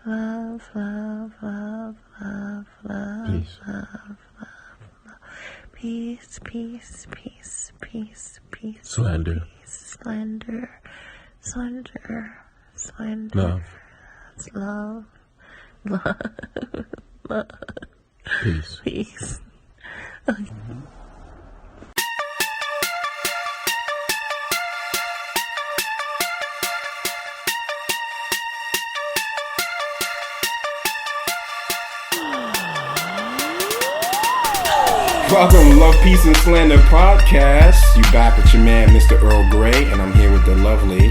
love, love, love, love, love, Peace. love, love, peace, peace, peace, peace, peace. Slander. Peace, slander, slander, slander. Love. That's love, love, love. Peace. Peace. Welcome to Love, Peace, and Slander podcast. You back with your man, Mr. Earl Grey, and I'm here with the lovely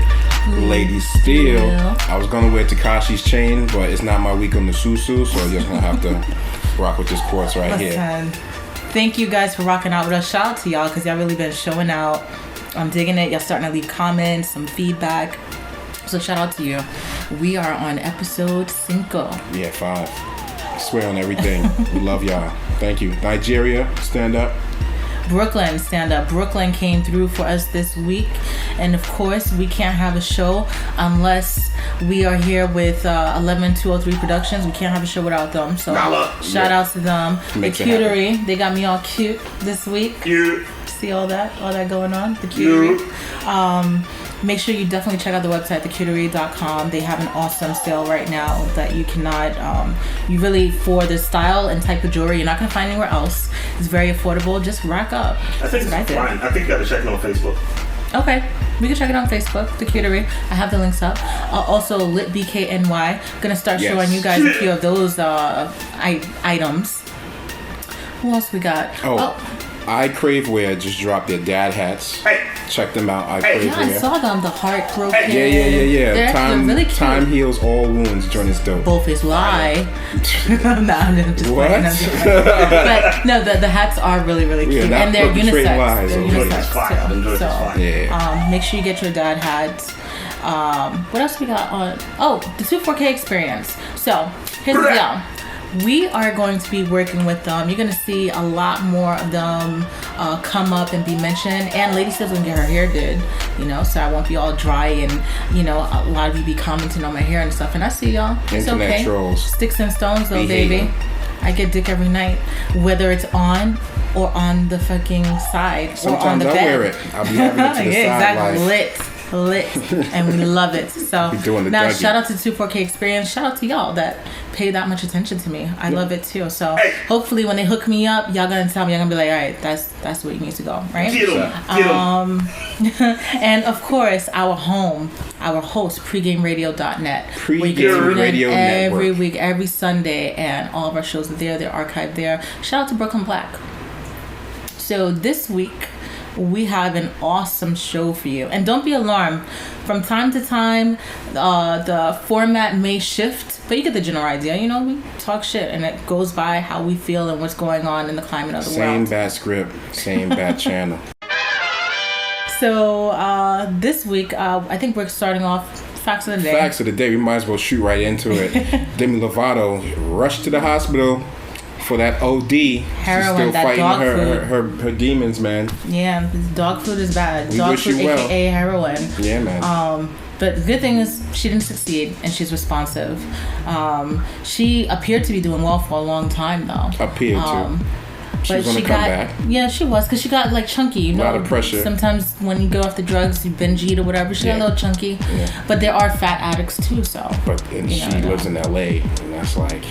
Ladysteele. Yeah. I was gonna wear Takashi's chain, but it's not my week on the susu, so I'm just gonna have to rock with this quartz right here. Listen, thank you guys for rocking out with us. Shout out to y'all because y'all really been showing out. I'm digging it. Y'all starting to leave comments, some feedback. So shout out to you. We are on episode 5. Yeah, 5. I swear on everything. We love y'all. Thank you. Nigeria, stand up. Brooklyn, stand up. Brooklyn came through for us this week. And of course, we can't have a show unless we are here with 11203 Productions. We can't have a show without them. So shout out to them. Makes the it happen. Cutery, they got me all cute this week. Cute. See all that going on? The Cutery. Make sure you definitely check out the website, thecutery.com. They have an awesome sale right now that you cannot, you really, for the style and type of jewelry, you're not going to find anywhere else. It's very affordable. Just rack up. I think it's That's what I fine. I think you got to check it on Facebook. Okay, we can check it on Facebook, The Cutery. I have the links up. Also, Lit BKNY. Gonna start Yes. showing you guys a few of those items. Who else we got? I Crave Wear just dropped their dad hats. Hey. Check them out. I Crave Yeah, I Wear. saw them. The heartbroken. Yeah. They're Time, really cute. time heals all wounds. Join is dope. Both is lie. No, I'm just What? playing. I'm just playing. But no, the hats are really, really cute, not and they're perpetrating unisex. lies. They're Enjoy this fine. unisex Enjoy too. this So, fine. Yeah. make sure you get your dad hats. What else we got on? Oh, the 24K experience. So here's the deal. We are going to be working with them. You're going to see a lot more of them come up and be mentioned. And Ladysteele's going to get her hair did, so I won't be all dry and, a lot of you be commenting on my hair and stuff. And I see y'all. It's Internet okay. trolls. Sticks and stones though, Be baby. hating. I get dick every night, whether it's on or on the fucking side or on Sometimes the I bed. wear it. I'll be having it to the Yeah, side. exactly. Lit, and we love it. So Be doing the now, Dougie. shout out to 24K Experience. Shout out to y'all that pay that much attention to me. I love it too. So hopefully, when they hook me up, y'all gonna tell me. Y'all gonna be like, all right, that's where you need to go, right? Get 'em. And of course, our host, pregameradio.net. Pregame Radio every Network. week, every Sunday, and all of our shows are there. They're archived there. Shout out to Brooklyn Black. So this week, we have an awesome show for you. And don't be alarmed. From time to time, the format may shift, but you get the general idea. We talk shit, and it goes by how we feel and what's going on in the climate of the Same world. bad script, same bad channel. So this week, I think we're starting off Facts of the Day. Facts of the day, we might as well shoot right into it. Demi Lovato rushed to the hospital for that OD. Heroin, She's still that fighting dog food. her demons, man. Yeah, this dog food is bad. We Dog wish food, you well. aka heroin. Yeah, man. But the good thing is she didn't succeed and she's responsive. She appeared to be doing well for a long time though. Appeared to. She was But gonna she come got, back. yeah, she was, because she got like chunky. lot of pressure. Sometimes when you go off the drugs, you binge eat or whatever. She got a little chunky. Yeah. But there are fat addicts too, so. And you she never know. lives in LA, and that's like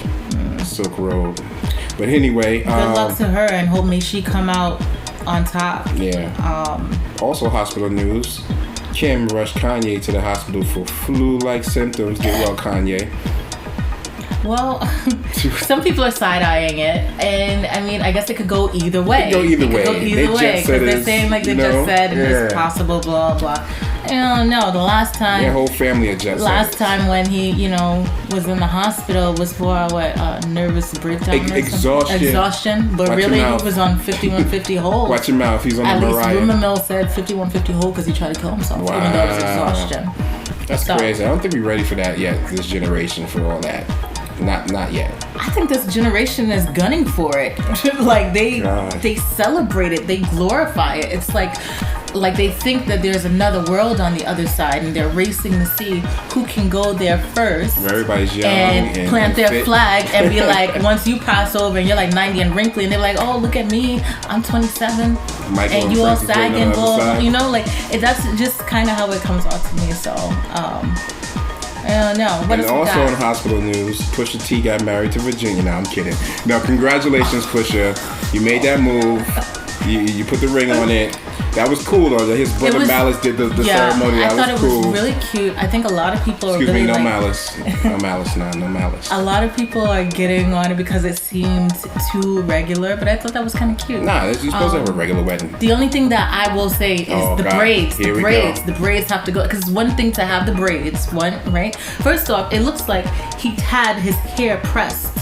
Silk Road. But anyway, Good luck to her, and hope may she come out on top. yeah. Also, hospital news. Kim rushed Kanye to the hospital for flu-like symptoms. Get well, Kanye. Well, some people are side-eyeing it, and I mean, I guess it could go either way. It could go either way. Could go either They way, just said because they're it's, saying like they you know, just said, and it's yeah. possible, blah blah. I don't know. The last time. Their whole family are jet Last setters. time when he, was in the hospital was for nervous breakdown or something? Exhaustion. Exhaustion. But Watch your really, he mouth. was on 5150 hold. Watch your mouth. He's on At the least Mariah. rumor mill said 5150 hold because he tried to kill himself, even though it was exhaustion. That's So- crazy. I don't think we're ready for that yet. This generation for all that. Not yet. I think this generation is gunning for it. Like God. they celebrate it, they glorify it. It's like like they think that there's another world on the other side, and they're racing to see who can go there first. Where everybody's young and plant their fit. flag and be like, once you pass over and you're like 90 and wrinkly, and they're like, oh, look at me, I'm 27, Michael and you all Francis waiting sagging, on the other side. you know, like that's just kind of how it comes out to me. So, I don't know. What And else we also got? in hospital news, Pusha T got married to Virginia. No, I'm kidding. No, congratulations, Pusha. You made that move. You put the ring on it. That was cool though. His brother Malice did the ceremony. That I thought was it cool. was really cute. I think a lot of people are Excuse really me, no like, malice. No malice, no malice. a lot of people are getting on it because it seemed too regular, but I thought that was kind of cute. Nah, you're supposed to have a regular wedding. The only thing that I will say is the God. braids. Here The we braids. go. The braids have to go. Because it's one thing to have the braids. Right? First off, it looks like he had his hair pressed.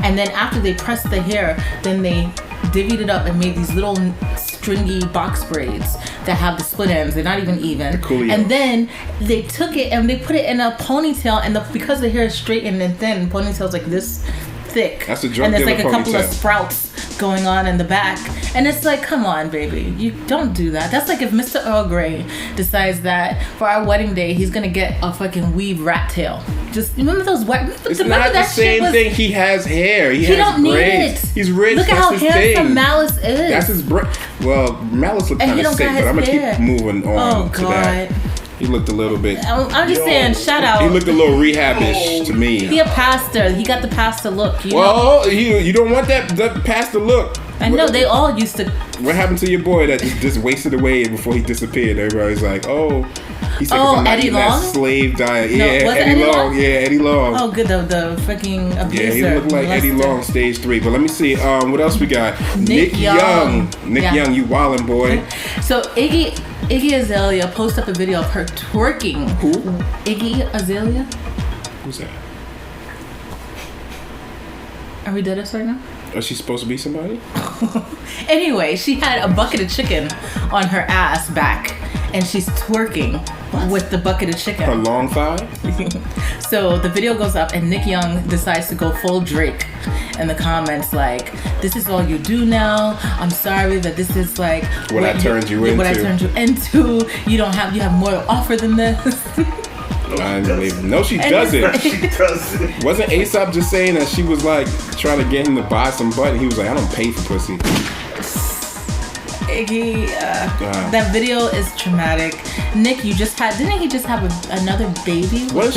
And then after they pressed the hair, then they divvied it up and made these little stringy box braids that have the split ends. They're not even even. Coolio. And then they took it and they put it in a ponytail. And because the hair is straightened and thin, ponytail's like this thick. That's a drug And there's dealer like a couple of ponytail. sprouts going on in the back. And it's like, come on, baby. You don't do that. That's like if Mr. Earl Grey decides that for our wedding day, he's going to get a fucking weave rat tail. Just remember those white... It's remember not the that shit same was- thing. He has hair. He He has don't need braids. it. He's rich. Look at That's how his handsome thing. Malice is. That's his Well, Malice looked And kind he of don't sick, got but I'm his gonna hair. keep moving on to that. God. He looked a little bit. I'm just saying, shout out. He looked a little rehab-ish to me. He a pastor. He got the pastor look. You know? Well, you don't want that past the look. I know they all used to. What happened to your boy that just wasted away before he disappeared? Everybody's like, oh, he said, Oh, I'm not Eddie eating that Long? slave diet. No, Yeah, was it Eddie Eddie Long. Long? Yeah, Eddie Long. Oh, good. The freaking abuser. Yeah, he looked like Eddie molester. Long, stage 3. But let me see. What else we got? Nick Young. Nick Yeah. Young, you wildin' boy. So Iggy Azalea posted up a video of her twerking. Who? Iggy Azalea? Who's that? Are we dead right now? Is she supposed to be somebody? Anyway, she had a bucket of chicken on her ass back, and she's twerking with the bucket of chicken. Her long thigh? So the video goes up, and Nick Young decides to go full Drake in the comments, like, "This is all you do now. I'm sorry that this is like What I turned you What I into." turned you into. You have more to offer than this." I believe it. No, she And doesn't. She doesn't. Wasn't ASAP just saying that she was like trying to get him to buy some butt? And he was like, I don't pay for pussy. Iggy, that video is traumatic. Nick, didn't he just have another baby? Wasn't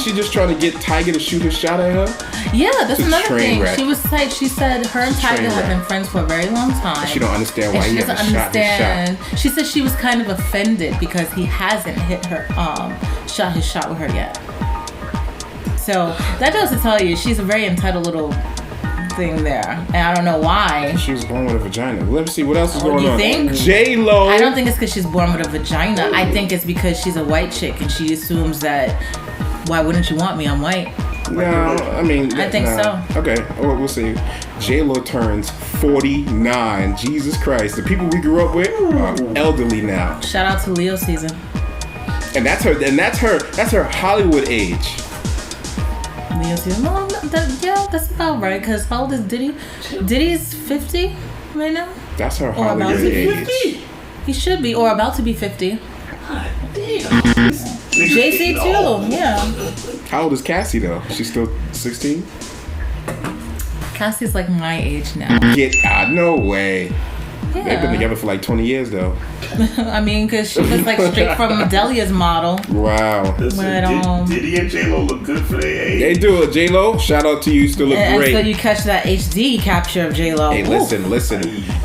she just trying to get Tiger to shoot his shot at her? Yeah, that's It's a another train thing. wreck. She said her and It's a Tiger train have been wreck. friends for a very long time. She don't understand why And he she hasn't doesn't shot his shot. understand. She said she was kind of offended because he hasn't hit her, shot his shot with her yet. So that goes to tell you she's a very entitled little thing there, and I don't know why. She was born with a vagina. Let me see what else is going you on. think? J-Lo. I don't think it's because she's born with a vagina. I think it's because she's a white chick and she assumes that, why wouldn't you want me? I'm white. No, I mean. I think so. Okay, well, we'll see. J-Lo turns 49. Jesus Christ. The people we grew up with are elderly now. Shout out to Leo season. And that's her Hollywood age. Leo season. No, that's about right. Because how old is Diddy? Diddy's 50 right now? That's her Or Hollywood about to be age. 50. He should be, or about to be 50. God damn. JC too, yeah. How old is Cassie though? She's still 16? Cassie's like my age now. Get out. No way. They've been Yeah. together for like 20 years though. I mean, because she was like straight from Delia's model. Wow. Listen, But, Diddy and J-Lo look good for their age. They do it. J-Lo, shout out to you. You still look And great. so you catch that HD capture of J-Lo. Hey, listen.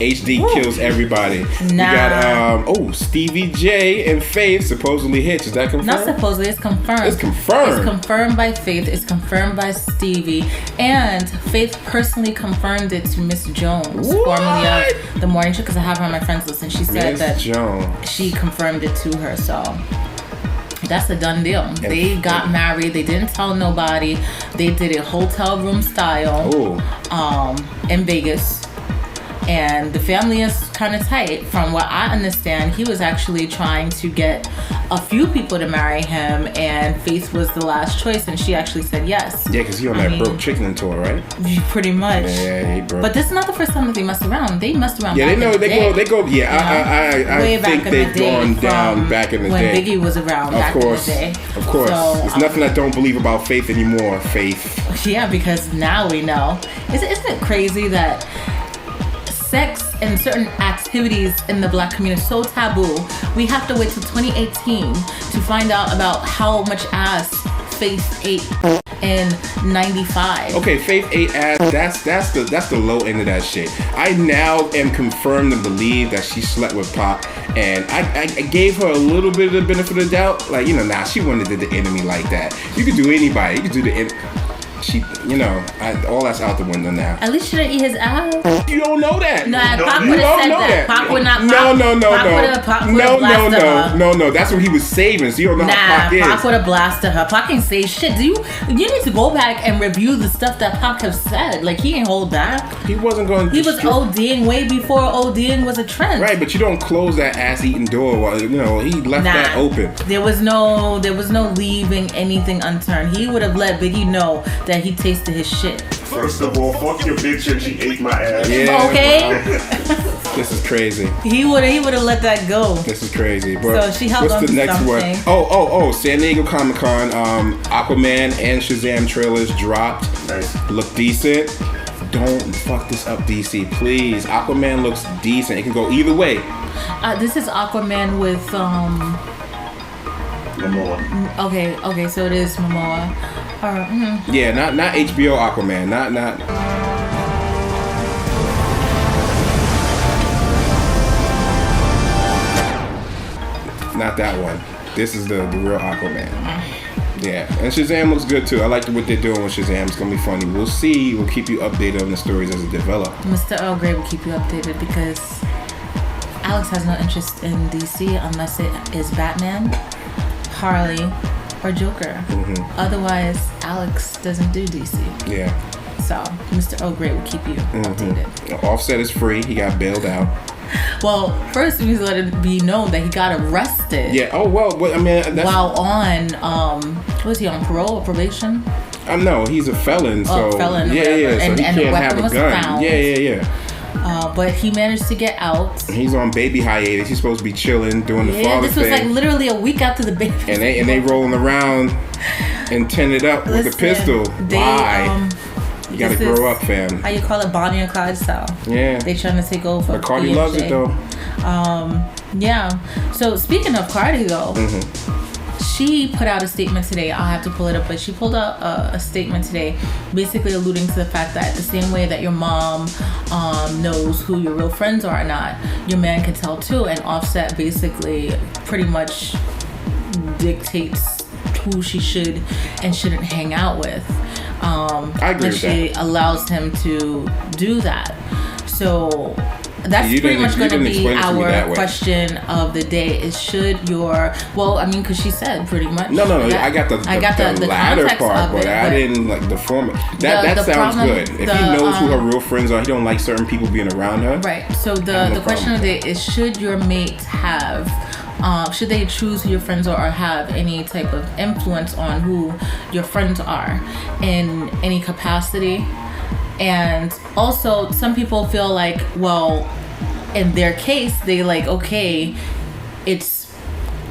HD kills everybody. We Nah. got Stevie J and Faith supposedly hitched. Is that confirmed? Not supposedly, it's confirmed. It's confirmed. It's confirmed by Faith. It's confirmed by Steebie. And Faith personally confirmed it to Miss Jones, What? formerly of The Morning Show, because I have her on my friends list, and she said Miss that Jones. she confirmed it to her. So that's a done deal. They got married. They didn't tell nobody. They did it hotel room style. Oh. In Vegas. and the family is kind of tight. From what I understand, he was actually trying to get a few people to marry him, and Faith was the last choice, and she actually said yes. Yeah, because he on that broke chicken tour, right? Pretty much. Yeah, he broke. But this is not the first time that they messed around. They messed around. Yeah, back they know. in the day. They go. Yeah, I think they've gone down back in the day. When Biggie was around. Of course. Back in the day. Of course. So, There's nothing I don't believe about Faith anymore. Faith. Yeah, because now we know. Isn't it crazy that sex and certain activities in the black community is so taboo? We have to wait till 2018 to find out about how much ass Faith ate in 95. Okay, Faith ate ass. That's the low end of that shit. I now am confirmed to believe that she slept with Pop, and I gave her a little bit of the benefit of the doubt. Like, she wouldn't have did the enemy like that. You could do anybody. You could do the enemy. She, all that's out the window now. At least she didn't eat his ass. You don't know that. Nah, Pac would have said that. Pac would not. No. No. That's what he was saving. So you don't know how Pac is. Pac would have blasted her. Pac ain't say shit. You need to go back and review the stuff that Pac have said. Like, he ain't hold back. He wasn't going. He was ODing way before ODing was a trend. Right, but you don't close that ass eating door. While, he left that open. There was no leaving anything unturned. He would have let Biggie know that he tasted his shit. First of all, fuck your bitch and she ate my ass. Yeah. Okay. This is crazy. He would have let that go. This is crazy. But so she held on what's the to next something. one? Oh, San Diego Comic-Con, Aquaman and Shazam trailers dropped. Nice. Look decent. Don't fuck this up, DC, please. Aquaman looks decent. It can go either way. This is Aquaman with Momoa. Okay, so it is Momoa. Yeah, not HBO Aquaman. Not that one. This is the real Aquaman. Yeah, and Shazam looks good too. I like what they're doing with Shazam. It's gonna be funny. We'll see. We'll keep you updated on the stories as it develop. Mr. Earl Grey will keep you updated because Alex has no interest in DC unless it is Batman, Harley, or Joker. Mm-hmm. Otherwise, Alex doesn't do DC. Yeah. So Mr. Earl Grey will keep you updated. Offset is free. He got bailed out. Well, first we need to let it be known that he got arrested. Yeah. Oh well. I mean, that's, while on was he on parole or probation? No, he's a felon. So felon. Yeah. So and he can't a weapon have a was gun. found. Yeah. But he managed to get out. He's on baby hiatus. He's supposed to be chilling, doing the father this was thing. like literally a week after the baby. And they rolling around and tinted up with a pistol. Why? You gotta grow up, fam. How you call it, Bonnie and Clyde style? Yeah. They trying to take over. But Cardi loves it though. Yeah. So speaking of Cardi though, she put out a statement today. I'll have to pull it up, but she pulled out a statement today, basically alluding to the fact that the same way that your mom knows who your real friends are or not, your man can tell too. And Offset basically pretty much dictates who she should and shouldn't hang out with. I agree and with she that. allows him to do that. So that's pretty much going to be our question of the day is should your, well, I mean, because she said pretty much. No, I got the latter part, but I didn't like the former. That sounds good. If he knows who her real friends are, he don't like certain people being around her. Right. So the question of the day is should your mate have, should they choose who your friends are or have any type of influence on who your friends are in any capacity? And also, some people feel like, well, in their case, they like, okay,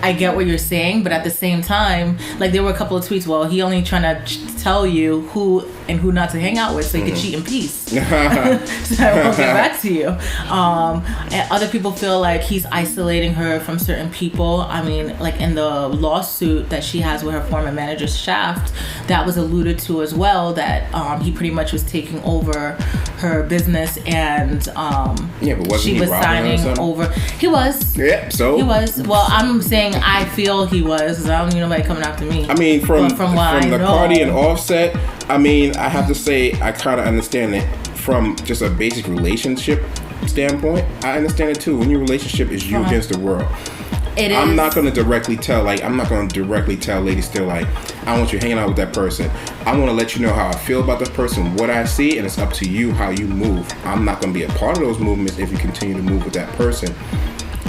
I get what you're saying, but at the same time, like there were a couple of tweets, well, he only trying to tell you who and who not to hang out with so you can cheat in peace. So I won't get back to you. And other people feel like he's isolating her from certain people. I mean, like in the lawsuit that she has with her former manager, Shaft, that was alluded to as well, that he pretty much was taking over her business and but she was signing over. He was. Yeah, so? He was. Well, I'm saying I feel he was, because I don't need nobody coming after me. I mean, from the know. Cardi and Offset, I mean, I have to say I kind of understand it from just a basic relationship standpoint. I understand it too. When your relationship is you against the world. It I'm is. not going to directly tell Ladysteele, like, I want you hanging out with that person. I want to let you know how I feel about that person, what I see, and it's up to you how you move. I'm not going to be a part of those movements if you continue to move with that person.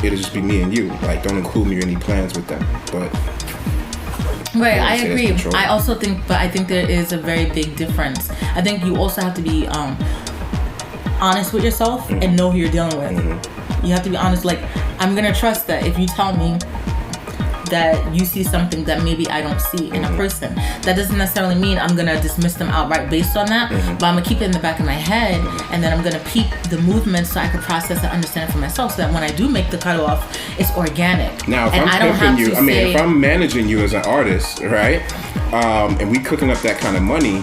It'll just be me and you. Like, don't include me in any plans with them. But right, I agree. I also think, but I think there is a very big difference. I think you also have to be honest with yourself and know who you're dealing with. You have to be honest. Like, I'm gonna trust that if you tell me that you see something that maybe I don't see in a person, that doesn't necessarily mean I'm gonna dismiss them outright based on that, but I'm gonna keep it in the back of my head, and then I'm gonna peep the movement so I can process and understand it for myself, so that when I do make the cutoff, it's organic. Now, if and I'm pimping you, if I'm managing you as an artist, right, and we cooking up that kind of money,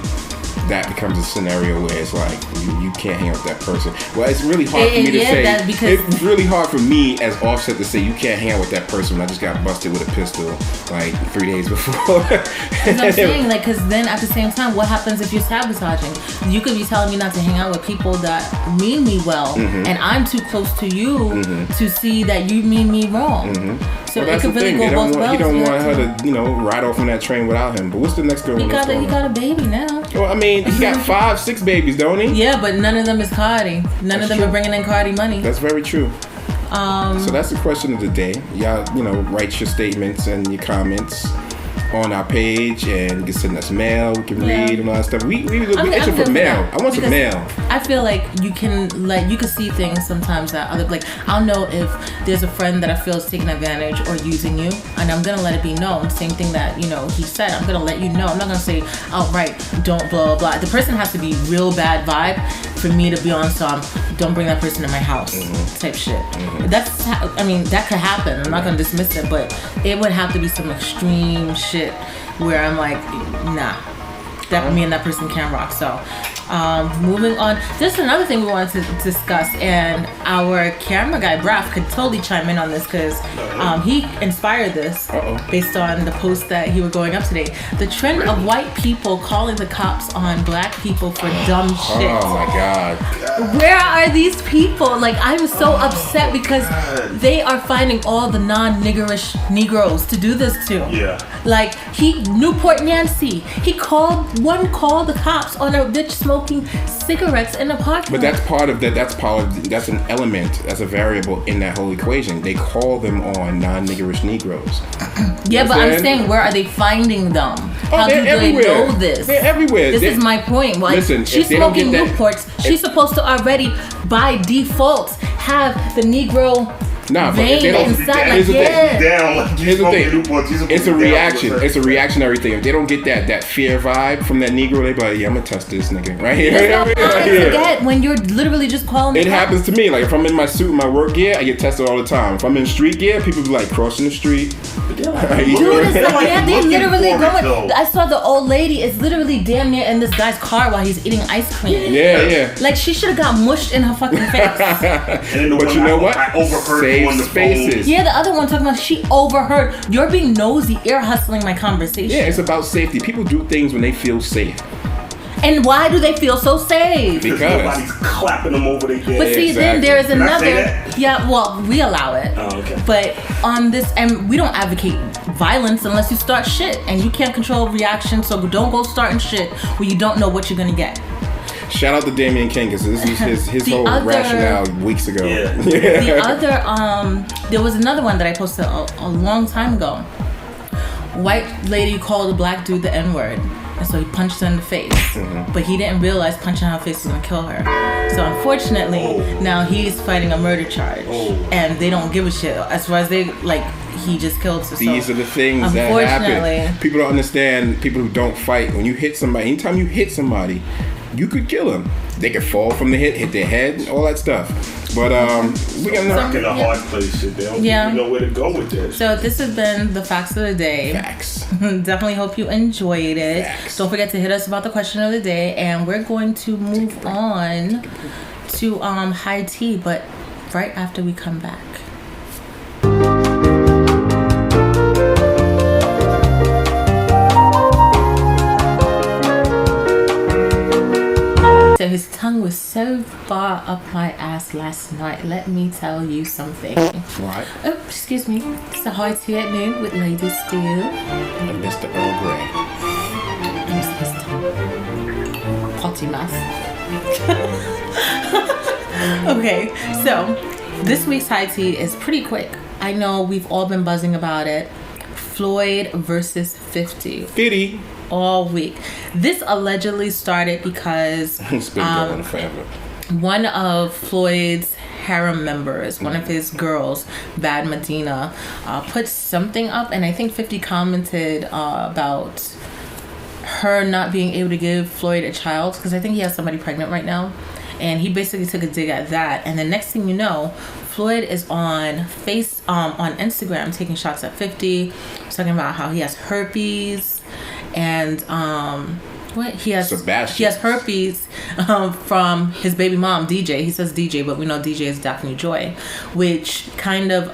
that becomes a scenario where it's like you can't hang out with that person. Well, it's really hard for me to say. It's really hard for me as Offset to say you can't hang out with that person when I just got busted with a pistol like 3 days before. That's what I'm saying, like, because then at the same time, what happens if you're sabotaging? You could be telling me not to hang out with people that mean me well, and I'm too close to you to see that you mean me wrong. So it could really go both ways. He don't want her to, ride off on that train without him. But what's the next girl? He got a baby now. Well, I mean, he got 5-6 babies, don't he? Yeah, but none of them is Cardi. None of them are bringing in Cardi money. That's very true. So that's the question of the day. Y'all, write your statements and your comments on our page, and you can send us mail. We can read and all that stuff. We itching for mail. I want some mail. I feel like you can see things sometimes that other, like, I'll know if there's a friend that I feel is taking advantage or using you, and I'm gonna let it be known. Same thing that he said. I'm gonna let you know. I'm not gonna say outright, don't blah blah blah. The person has to be real bad vibe for me to be on some don't bring that person in my house type shit. That could happen. I'm not gonna dismiss it, but it would have to be some extreme shit where I'm like, nah, that me and that person can't rock. So moving on, just another thing we wanted to discuss, and our camera guy Braf could totally chime in on this because he inspired this based on the post that he was going up today. The trend of white people calling the cops on black people for dumb shit. Oh my god, where are these people? Like, I was so upset because they are finding all the non-niggerish Negroes to do this to. Yeah. Like, Newport Nancy, he called the cops on a bitch smoking cigarettes in a parking lot. But that's part of that. That's an element. That's a variable in that whole equation. They call them on non-niggerish Negroes. Yeah, but I'm saying, where are they finding them? How do they know this? They're everywhere. This is my point. Like, listen, she's smoking Newports. She's supposed to already, by default, have the Negro vein inside. Here's the thing. It's a reaction. It's a reactionary thing. If they don't get that fear vibe from that Negro, they be like, yeah, I'm gonna test this nigga right here. Forget when you're literally just calling. It happens to me. Like, if I'm in my suit, my work gear, I get tested all the time. If I'm in street gear, people be like crossing the street. Dude, it's like, they literally going. I saw the old lady is literally damn near in this guy's car while he's eating ice cream. Yeah. Like, she should have got mushed in her fucking face. But you know what? I overheard Safe spaces. Yeah, the other one talking about she overheard. You're being nosy, ear hustling my conversation. Yeah, it's about safety. People do things when they feel safe. And why do they feel so safe? Because nobody's clapping them over their head. But see, then there is another. Can I say that? Yeah, well, we allow it. Oh, okay. But on this, and we don't advocate violence unless you start shit, and you can't control reaction. So don't go starting shit where you don't know what you're gonna get. Shout out to Damian King, because this was his whole rationale weeks ago. Yeah. The other, there was another one that I posted a long time ago. White lady called a black dude the N-word. And so he punched her in the face. But he didn't realize punching her in the face was going to kill her. So unfortunately, now he's fighting a murder charge. And they don't give a shit. As far as he just killed her. These are the things that happen. People don't understand, people who don't fight. When you hit somebody, anytime you hit somebody, you could kill them. They could fall from the hit their head, all that stuff. But we got stuck in a hard place. Shit, they don't even know where to go with this. So this has been the facts of the day. Facts. Definitely hope you enjoyed it. Facts. Don't forget to hit us about the question of the day, and we're going to move on to high tea, but right after we come back. So his tongue was so far up my ass last night. Let me tell you something. Right. Oh, excuse me. It's a high tea at noon with Ladysteele. And Mr. Earl Grey. Potty mouth. Okay, so this week's high tea is pretty quick. I know we've all been buzzing about it. Floyd versus 50. 50. All week. This allegedly started because It's been going forever. one of Floyd's harem members, one of his girls, Bad Medina, put something up, and I think 50 commented about her not being able to give Floyd a child because I think he has somebody pregnant right now, and he basically took a dig at that. And the next thing you know, Floyd is on Instagram taking shots at 50, talking about how he has herpes, and he has herpes from his baby mom DJ. He says DJ, but we know DJ is Daphne Joy, which kind of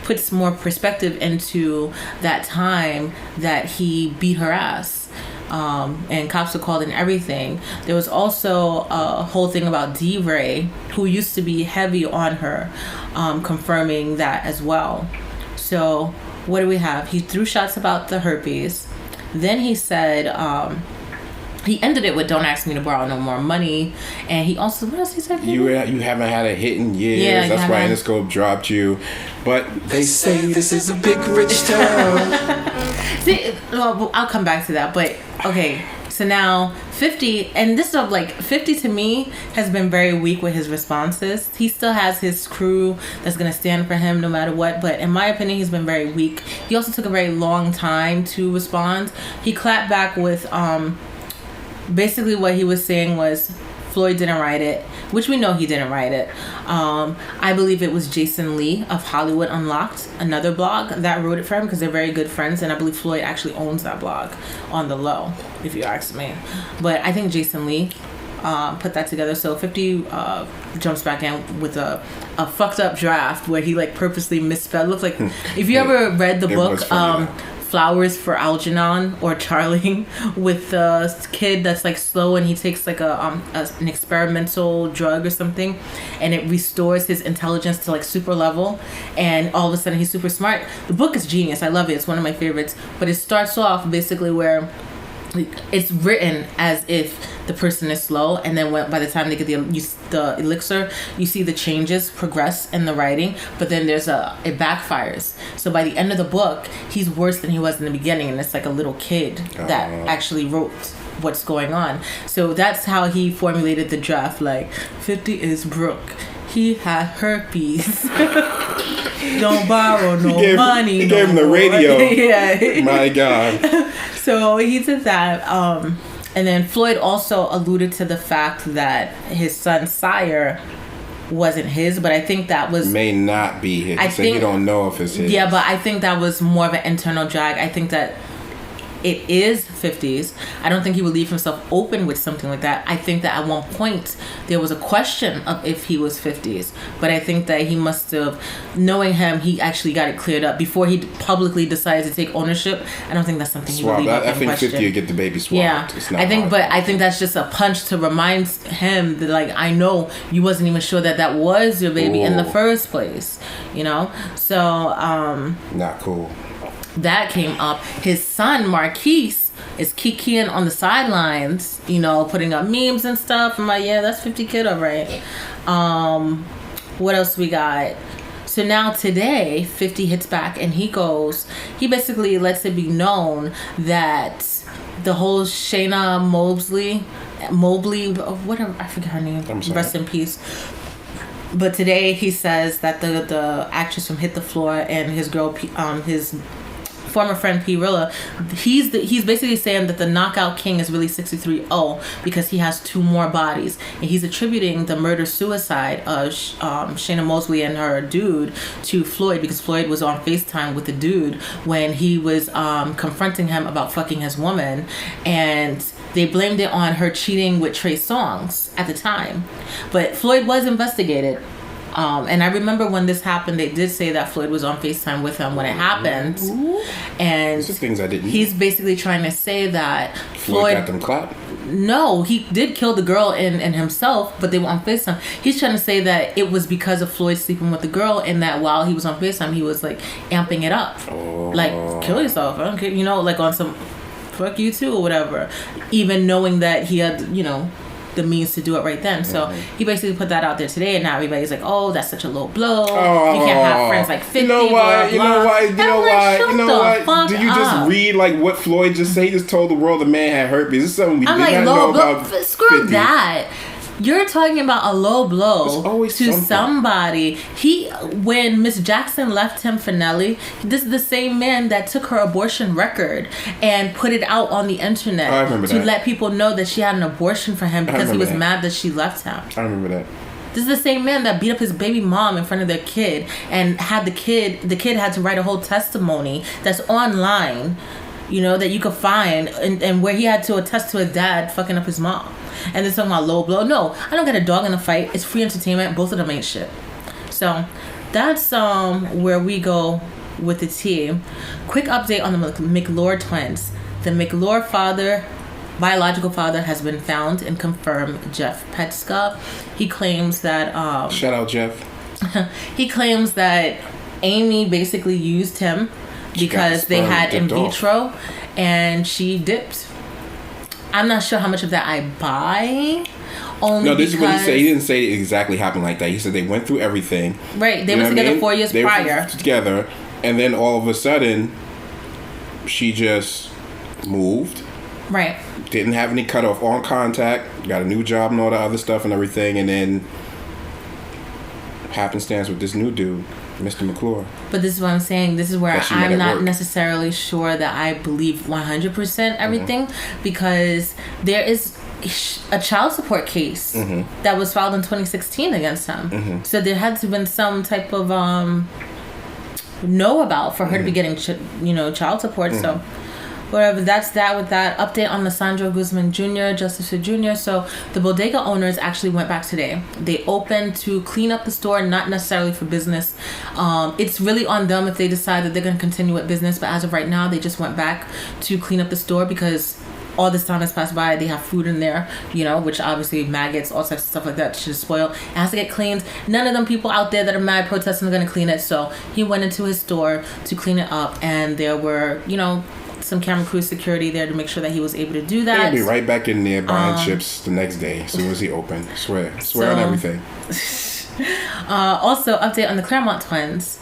puts more perspective into that time that he beat her ass. And cops were called and everything. There was also a whole thing about D-Ray, who used to be heavy on her, confirming that as well. So what do we have? He threw shots about the herpes. Then he said, he ended it with "Don't ask me to borrow no more money," and he also, what else he said? You haven't had a hit in years. Yeah, that's why Interscope dropped you. But they say this is a big rich town. See, well, I'll come back to that. But okay, so now 50, and this is like 50 to me has been very weak with his responses. He still has his crew that's gonna stand for him no matter what. But in my opinion, he's been very weak. He also took a very long time to respond. He clapped back with basically what he was saying was Floyd didn't write it, which we know he didn't write it. I believe it was Jason Lee of Hollywood Unlocked, another blog, that wrote it for him because they're very good friends, and I believe Floyd actually owns that blog on the low, if you ask me. But I think Jason Lee put that together. So 50 jumps back in with a fucked up draft where he like purposely misspelled. Looks like if you ever read the book Flowers for Algernon or Charlie, with the kid that's like slow and he takes like an experimental drug or something, and it restores his intelligence to like super level, and all of a sudden he's super smart. The book is genius. I love it. It's one of my favorites. But it starts off basically where it's written as if the person is slow, and then by the time they get the elixir, you see the changes progress in the writing, but then it backfires. So by the end of the book, he's worse than he was in the beginning, and it's like a little kid that actually wrote what's going on. So that's how he formulated the draft. Like 50 is Brooke. He had herpes. Don't borrow no money. He gave him the radio. Yeah. My God. So he did that. And then Floyd also alluded to the fact that his son Sire wasn't his, but I think that was... May not be his. I think you don't know if it's his. Yeah, but I think that was more of an internal drag. I think that it is 50's. I don't think he would leave himself open with something like that. I think that at one point there was a question of if he was 50's, but I think that he must have, knowing him, he actually got it cleared up before he publicly decided to take ownership. I don't think that's something he would leave up in question. I think 50 would get the baby swapped. Yeah, I think that's just a punch to remind him that, like, I know you wasn't even sure that was your baby in the first place, you know. So not cool. That came up. His son Marquise is kikiing on the sidelines, you know, putting up memes and stuff. I'm like, yeah, that's 50 kid, all right. What else we got? So now today, 50 hits back and he basically lets it be known that the whole Shayna Mobley, whatever, I forget her name. Rest in peace. But today he says that the actress from Hit the Floor and his girl, his former friend P. Rilla, he's basically saying that the knockout king is really 63-0 because he has two more bodies, and he's attributing the murder-suicide of Shayna Mosley and her dude to Floyd, because Floyd was on FaceTime with the dude when he was confronting him about fucking his woman, and they blamed it on her cheating with Trey Songz at the time. But Floyd was investigated. And I remember when this happened, they did say that Floyd was on FaceTime with him when it happened. Ooh. And things I didn't. He's basically trying to say that Floyd got them clapped. No, he did kill the girl and himself, but they were on FaceTime. He's trying to say that it was because of Floyd sleeping with the girl, and that while he was on FaceTime, he was like amping it up. Like, kill yourself. I don't care. Like on some fuck you too or whatever. Even knowing that he had, the means to do it right then. So he basically put that out there today, and now everybody's like, oh, that's such a low blow. You can't have friends like 50. You know why? You know why? Did you just read like what Floyd just said? He just told the world the man had herpes. This is something we did not know about. Screw 50. That. You're talking about a low blow to somebody. When Miss Jackson left him for Nelly, this is the same man that took her abortion record and put it out on the internet to let people know that she had an abortion for him because he was mad that she left him. I remember that. This is the same man that beat up his baby mom in front of their kid and had the kid had to write a whole testimony that's online, that you could find, and where he had to attest to his dad fucking up his mom. And they're talking about low blow. No, I don't get a dog in a fight. It's free entertainment. Both of them ain't shit. So that's where we go with the tea. Quick update on the McLure twins. The McLure biological father has been found and confirmed, Jeff Petska. He claims that shout out Jeff. He claims that Amy basically used him because they had in vitro and she dipped. I'm not sure how much of that I buy. This is what he said. He didn't say it exactly happened like that. He said they went through everything. Right. They were together 4 years prior. Were together. And then all of a sudden, she just moved. Right. Didn't have any cutoff on contact. Got a new job and all the other stuff and everything. And then happenstance with this new dude. Mr. McClure. But this is what I'm saying. This is where I'm not necessarily sure that I believe 100% everything, because there is a child support case that was filed in 2016 against him. So there had to have been some type of know about for her to be getting child support. So whatever, that's that with that. Update on Lissandro Guzman Jr., Justice Jr. So the bodega owners actually went back today. They opened to clean up the store, not necessarily for business. It's really on them if they decide that they're going to continue with business. But as of right now, they just went back to clean up the store because all this time has passed by. They have food in there, which obviously maggots, all types of stuff like that should spoil. It has to get cleaned. None of them people out there that are mad protesting are going to clean it. So he went into his store to clean it up, and there were, some camera crew security there to make sure that he was able to do that. He'll be right back in there buying chips the next day as soon as he opened. Swear on everything. Also, update on the Claremont twins.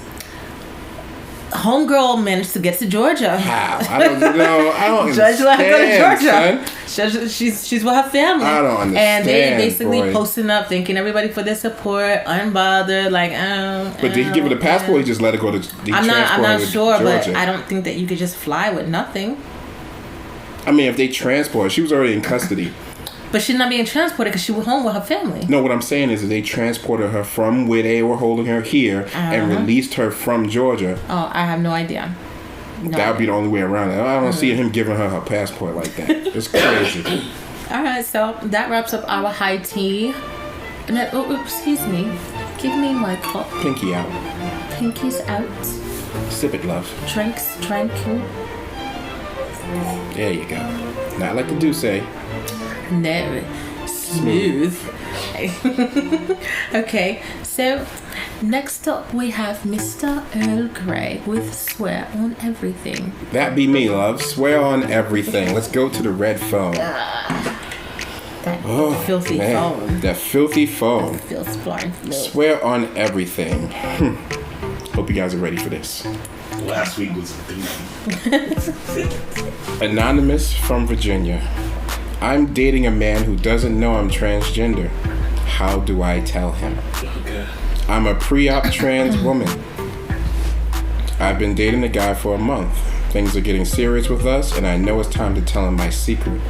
Homegirl managed to get to Georgia. How? I don't know. I don't Judge let her go to Georgia. Son. She's with her family. I don't understand. And they basically posting up, thanking everybody for their support, unbothered, like, But did he give her the passport? He just let her go to I'm not sure, but I don't think that you could just fly with nothing. I mean, if they transport, she was already in custody. But she's not being transported because she was home with her family. No, what I'm saying is that they transported her from where they were holding her here and released her from Georgia. Oh, I have no idea. That would be the only way around it. I don't see him giving her passport like that. It's crazy. All right, so that wraps up our high tea. And excuse me. Give me my cup. Pinky out. Pinky's out. Sip it, love. Drinks tranquil. There you go. Not like the Douce. No. Smooth. Okay, so next up we have Mr. Earl Grey with Swear on Everything. That be me, love. Swear on everything. Let's go to the red phone. That filthy phone. That filthy phone. That feels blind. Swear on everything. Hope you guys are ready for this. Last week was a doozy. Anonymous from Virginia. I'm dating a man who doesn't know I'm transgender. How do I tell him? Okay. I'm a pre-op trans woman. I've been dating a guy for a month. Things are getting serious with us, and I know it's time to tell him my secret.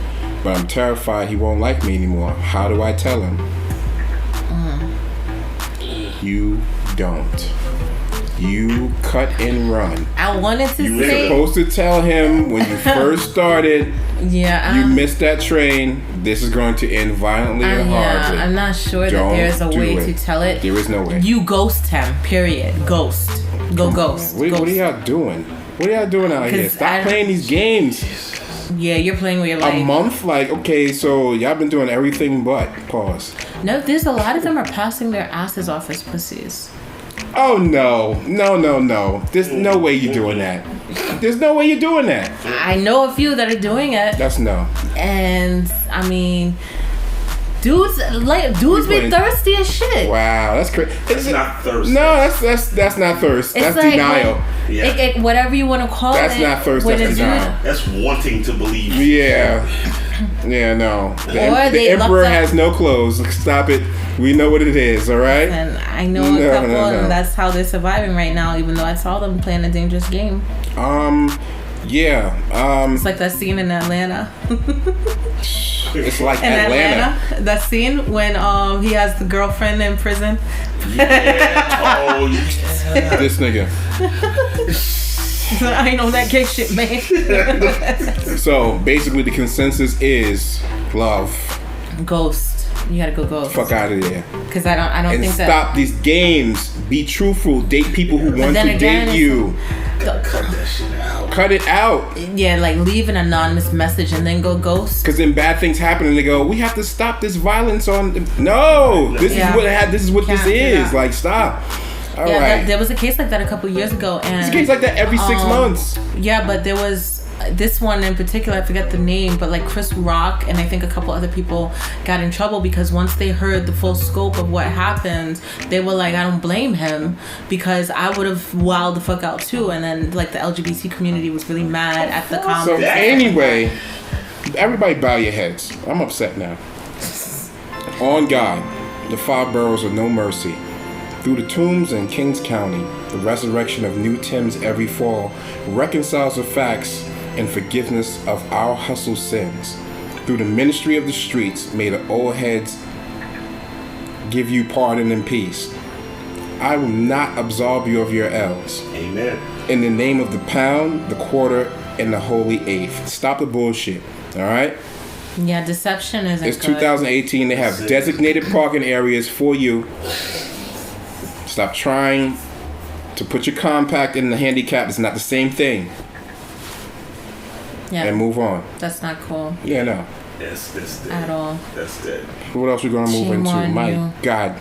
But I'm terrified he won't like me anymore. How do I tell him? You don't. You cut and run. I wanted to You were supposed to tell him when you first started. Yeah. You missed that train. This is going to end violently or hardly. I'm not sure that there's a way to tell it. There is no way. You ghost him. Period. Ghost. Go ghost. What are y'all doing? What are y'all doing out here? Stop playing these games. Yeah, you're playing with your life. A month? Like, okay, so y'all been doing everything but pause. No, there's a lot of them are passing their asses off as pussies. Oh no. There's no way you're doing that. There's no way you're doing that. I know a few that are doing it. That's no. And I mean, dudes be thirsty as shit. Wow, that's crazy. That's not thirst. No, that's not thirst. That's like denial. Whatever you want to call that's it. That's not thirst. That's denial. That's wanting to believe. Yeah. Yeah, no. The emperor has no clothes. Stop it. We know what it is, all right? And I know a couple, and that's how they're surviving right now, even though I saw them playing a dangerous game. Yeah. It's like that scene in Atlanta. It's like in Atlanta. That scene when he has the girlfriend in prison. Yeah. Oh, yeah. This nigga. I know that gay shit, man. So basically, the consensus is love. Ghost. You gotta go ghost. Fuck out of there. Because I don't think that. And stop these games. Be truthful. Date people who want to date you. Cut that shit out. Cut it out. Yeah, like leave an anonymous message and then go ghost. Because then bad things happen and they go, we have to stop this violence on. No, this is what this is. Like, stop. All right. There was a case like that a couple years ago, and there's a case like that every 6 months. Yeah, but there was this one in particular. I forget the name, but like Chris Rock and I think a couple other people got in trouble because once they heard the full scope of what happened, they were like, I don't blame him because I would have wilded the fuck out too. And then like the LGBT community was really mad at the comments. So anyway, everybody bow your heads. I'm upset now. On God, the 5 boroughs of no mercy. Through the tombs in Kings County, the resurrection of new Timbs every fall reconciles the facts and forgiveness of our hustle sins. Through the ministry of the streets, may the old heads give you pardon and peace. I will not absolve you of your L's. Amen. In the name of the pound, the quarter, and the holy eighth. Stop the bullshit, all right? Yeah, deception isn't It's 2018. They have designated parking areas for you. Stop trying to put your compact in the handicap. It's not the same thing. Yeah. And move on. That's not cool. Yeah, no. That's dead. At all. That's dead. What else we gonna move Shame into? on My you. God.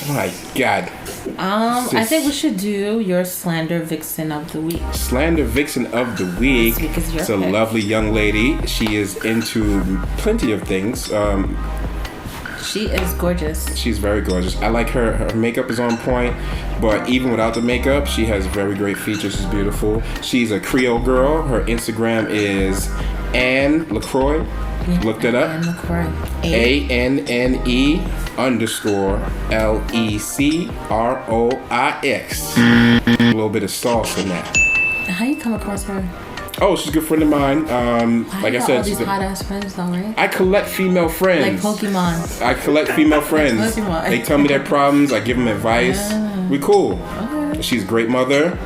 My God. I think we should do your Slander Vixen of the Week. Slander Vixen of the Week. This week is your It's a pick. lovely young lady. She is into plenty of things. She is gorgeous. She's very gorgeous. I like her. Her makeup is on point, but even without the makeup, she has very great features. She's beautiful. She's a Creole girl. Her Instagram is Anne LaCroix. Look that up. Anne LaCroix. ANNE_LECROIX. A little bit of sauce in that. How you come across her? Oh, she's a good friend of mine. Like I said, all these hot ass friends though, right? I collect female friends. Like Pokemon. I collect female friends. Pokemon. They tell me their problems. I give them advice. Yeah. We cool. Okay. She's a great mother.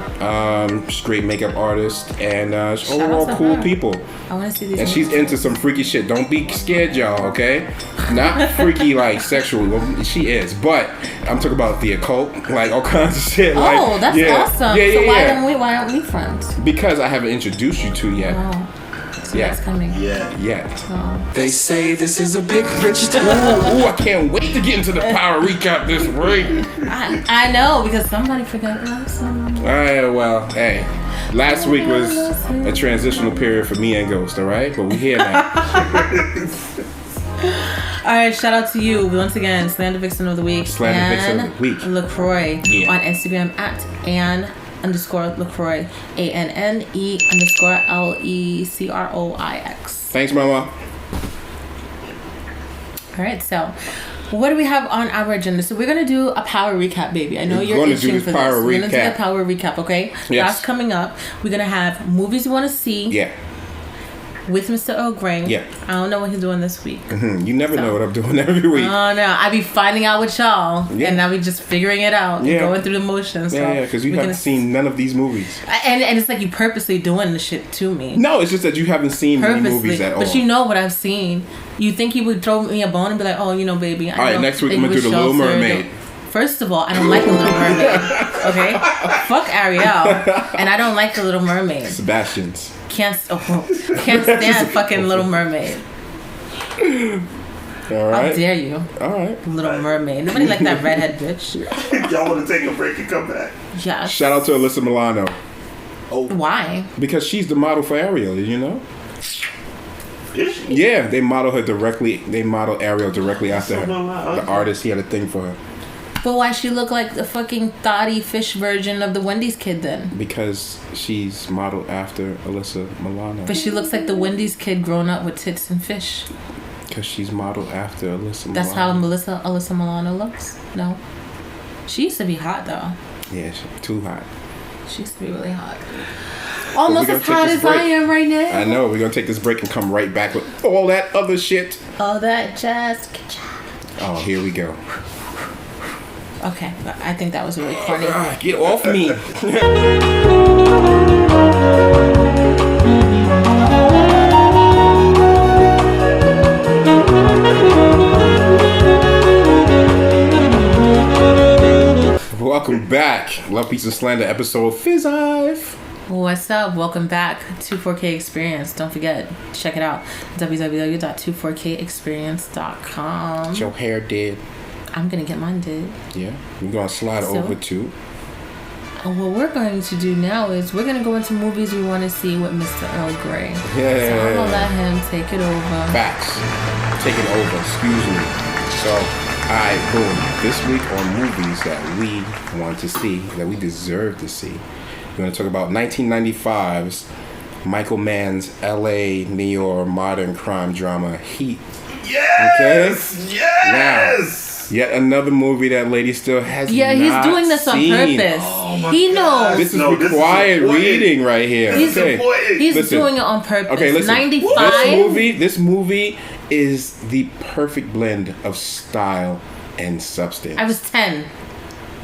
She's a great makeup artist, and she's Shout overall out to cool her. people. I want to see these. And she's into some freaky shit. Don't be scared, y'all. Okay, not freaky like sexual. Well, she is, but I'm talking about the occult, like all kinds of shit. Oh, that's awesome. Yeah, so why aren't we friends? Because I haven't introduced you to yet. Oh, so Yeah. that's coming. Yet. Oh. They say this is a big rich town. Ooh, I can't wait to get into the power recap this week. I know because somebody forgot last song. Well, hey. Last week was a transitional period for me and Ghost, alright? But we here now. Alright, shout out to you once again, Slander Vixen of the Week. Slander Vixen of the Week. LaCroix Yeah. on Instagram at Anne_LaCroix. ANNE_LECROIX. Thanks, Mama. Alright, so what do we have on our agenda? So we're gonna do a power recap, baby. I know We're you're gonna do itching this for power this. We're gonna do recap. a power recap, okay? Yes. That's coming up. We're gonna have movies you want to see. Yeah. With Mr. Earl Grey. Yeah. I don't know what he's doing this week. You never know what I'm doing every week. Oh no, I be finding out with y'all, Yeah. and now we just figuring it out, Yeah. and going through the motions. Yeah, because you haven't seen none of these movies. and it's like you purposely doing the shit to me. No, it's just that you haven't seen many movies at all. But you know what I've seen. You think he would throw me a bone and be like, "Oh, you know, baby." All right, next week I'm gonna do The Little Mermaid. First of all, I don't like The Little Mermaid. Okay, fuck Ariel, and I don't like The Little Mermaid. Sebastian's. Can't stand fucking Little Mermaid. All right. How dare you? All right. Little Mermaid. Nobody like that redhead bitch. Y'all want to take a break and come back? Yeah. Shout out to Alyssa Milano. Oh, Why? Because she's the model for Ariel, did you know? is she? Yeah, they model Ariel directly after her. Okay. The artist, he had a thing for her. But why she look like the fucking thotty fish version of the Wendy's kid then? Because she's modeled after Alyssa Milano. But she looks like the Wendy's kid grown up with tits and fish. Because she's modeled after Alyssa Milano. That's how Alyssa Milano looks? No. She used to be hot though. Yeah, she's too hot. She used to be really hot. Almost we're as gonna hot take as this I break. am right now. I know, we're going to take this break and come right back with all that other shit. All that jazz. Oh, here we go. Okay, I think that was really funny. Get off me. Welcome back. Love, Peace, and Slander episode 5. What's up? Welcome back to 4K Experience. Don't forget, check it out. www.24kexperience.com. What your hair did. I'm going to get mine did. Yeah. We're going to slide So? over to... What we're going to do now is we're going to go into movies we want to see with Mr. Earl Grey. So I'm going to let him take it over. Facts. Take it over. Excuse me. So, alright, boom. This week on movies that we want to see, that we deserve to see, we're going to talk about 1995's Michael Mann's L.A. New York modern crime drama Heat. Yes! Okay? Yes! Yet another movie that Ladysteele has Yeah, not he's doing this on seen. purpose. Oh my He God. knows. This is No, this is required important. reading right here. He's okay. important. He's Listen. doing it on purpose. Okay, listen. 95. This movie is the perfect blend of style and substance. I was 10.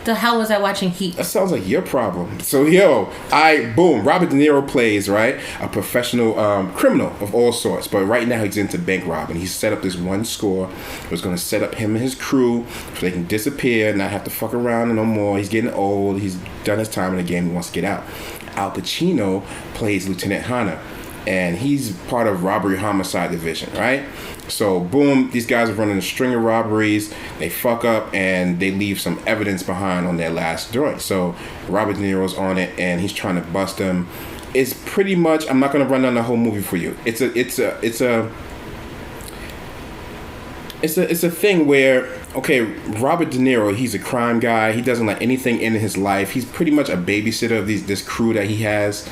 The hell was I watching Heat? That sounds like your problem. So, boom. Robert De Niro plays, right, a professional criminal of all sorts. But right now he's into bank robbing. He's set up this one score. Was going to set up him and his crew so they can disappear, not have to fuck around no more. He's getting old. He's done his time in the game. He wants to get out. Al Pacino plays Lieutenant Hanna. And he's part of robbery homicide division, right? So, boom, these guys are running a string of robberies. They fuck up and they leave some evidence behind on their last joint. So, Robert De Niro's on it and he's trying to bust them. It's pretty much, I'm not going to run down the whole movie for you. It's a thing where, okay, Robert De Niro, he's a crime guy. He doesn't let anything in his life. He's pretty much a babysitter of this crew that he has.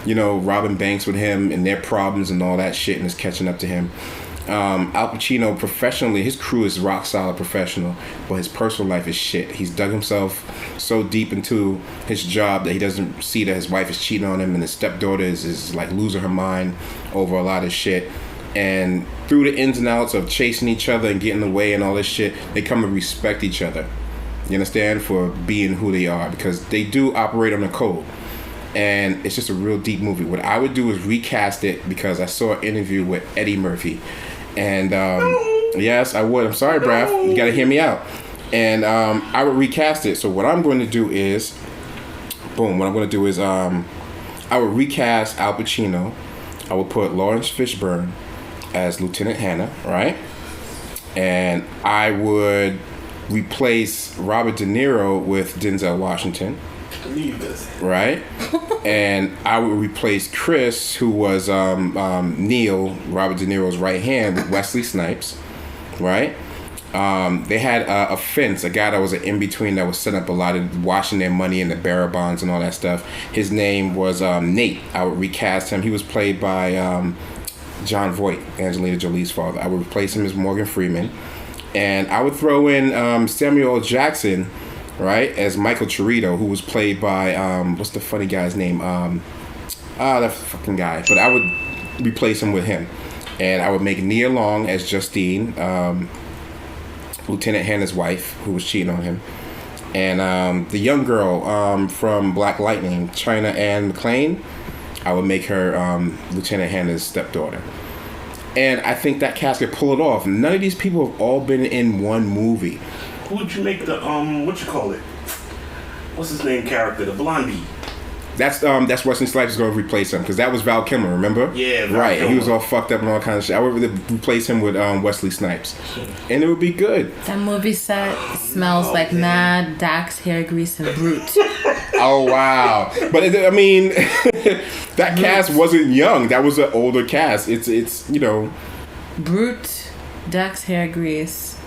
Robbing banks with him and their problems and all that shit, and is catching up to him. Al Pacino, professionally, his crew is rock solid professional, but his personal life is shit. He's dug himself so deep into his job that he doesn't see that his wife is cheating on him, and his stepdaughter is like losing her mind over a lot of shit. And through the ins and outs of chasing each other and getting away and all this shit, they come to respect each other. You understand? For being who they are, because they do operate on a code. And it's just a real deep movie. What I would do is recast it, because I saw an interview with Eddie Murphy. And yes, I would. I'm sorry, Braff. You got to hear me out. And I would recast it. So what I'm going to do is, boom, I would recast Al Pacino. I would put Lawrence Fishburne as Lieutenant Hanna, right? And I would replace Robert De Niro with Denzel Washington. Right? And I would replace Chris, who was Neil, Robert De Niro's right hand, with Wesley Snipes. Right? They had a fence, a guy that was an in-between that was setting up a lot of washing their money in the bearer bonds and all that stuff. His name was Nate. I would recast him. He was played by John Voight, Angelina Jolie's father. I would replace him as Morgan Freeman. And I would throw in Samuel L. Jackson, right, as Michael Chirito, who was played by what's the funny guy's name? That fucking guy. But I would replace him with him, and I would make Nia Long as Justine, Lieutenant Hanna's wife, who was cheating on him, and the young girl from Black Lightning, China Ann McClain. I would make her Lieutenant Hanna's stepdaughter. And I think that cast could pull it off. None of these people have all been in one movie. Who would you make the what's his name character, the blondie? That's Wesley Snipes is going to replace him because that was Val Kilmer, remember? Yeah, Val right. Kilmer. He was all fucked up and all kind of shit. I would replace him with Wesley Snipes, and it would be good. That movie set smells like mad Dax hair grease and Brute. Oh wow! But I mean, that cast wasn't young. That was an older cast. It's you know, Brute, Dax hair grease,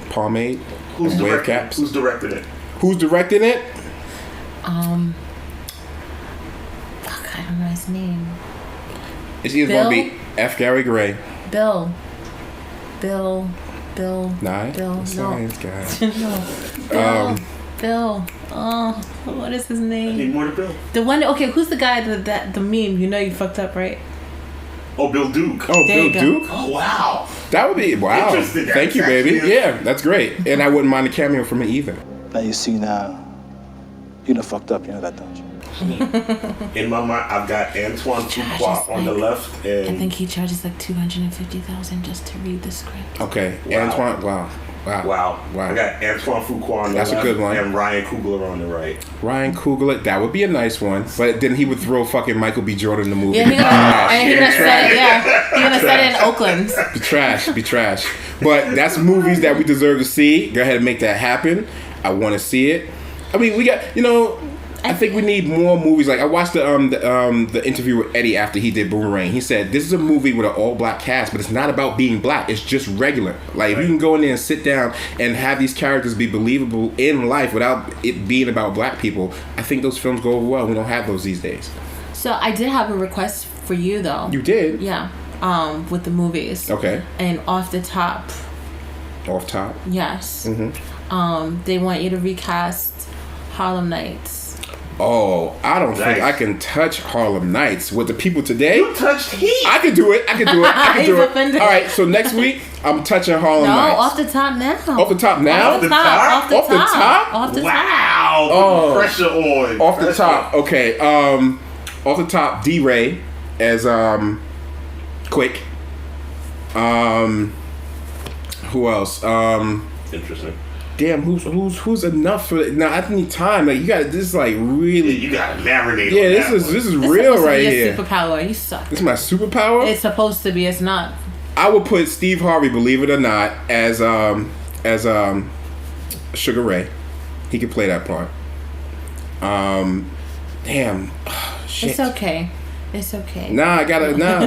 pomade, Who's wave directing? caps. Who's directing it? Who's directing it? Fuck, I don't know his name. It's either going to be F. Gary Gray. Bill. Nine. Bill. Science guy. No. Bill. Oh, what is his I name? need more to Bill. The one. Okay, who's the guy that the meme? You know you fucked up, right? Oh, Bill Duke. Oh, There you Bill go. Duke. Oh, wow. That would be wow. Interesting. Thank you, That's baby. actually- Yeah, that's great. And I wouldn't mind a cameo from it either. Now you see now, you done fucked up, you know that, don't you? In my mind, I've got Antoine Fuqua on the left, I and think he charges like $250,000 just to read the script. Okay, Wow. Antoine. Wow. wow. I got Antoine Fuqua on the That's a left, good one. and Ryan Coogler on the right. Ryan Coogler. That would be a nice one. But then he would throw fucking Michael B. Jordan in the movie. Yeah, he's gonna set it. Yeah, he's gonna set it in Oakland. Be trash. But that's movies that we deserve to see. Go ahead and make that happen. I want to see it. I mean, we got, you know, I think we need more movies. Like I watched the interview with Eddie after he did Boomerang. He said this is a movie with an all black cast, but it's not about being black. It's just regular. Like if you can go in there and sit down and have these characters be believable in life without it being about black people, I think those films go over well. We don't have those these days. So I did have a request for you though. You did? Yeah. With the movies. Okay. And off the top. Off top. Yes. Mm-hmm. They want you to recast Harlem Nights. Oh, I don't think Nice. I can touch Harlem Nights with the people today. You touched heat. I can do it. I can do He's it. offended. All right, so next week I'm touching Harlem No, Nights. off the top now. Off the top now? Off the top? top. Off the top? Off the top. Wow. Oh. Pressure on. Off the Pressure. top. Okay. Off the top, D-Ray as Quick. Who else? Interesting. Damn, who's enough for it? Now I need time. Like you got this is like Yeah, really. you gotta marinate. Yeah, on this that is one. this is It's real supposed right to be here. a superpower. You suck. This is my superpower. It's supposed to be. It's not. I would put Steve Harvey, believe it or not, as Sugar Ray. He could play that part. Damn. Shit. It's okay. It's okay. Nah,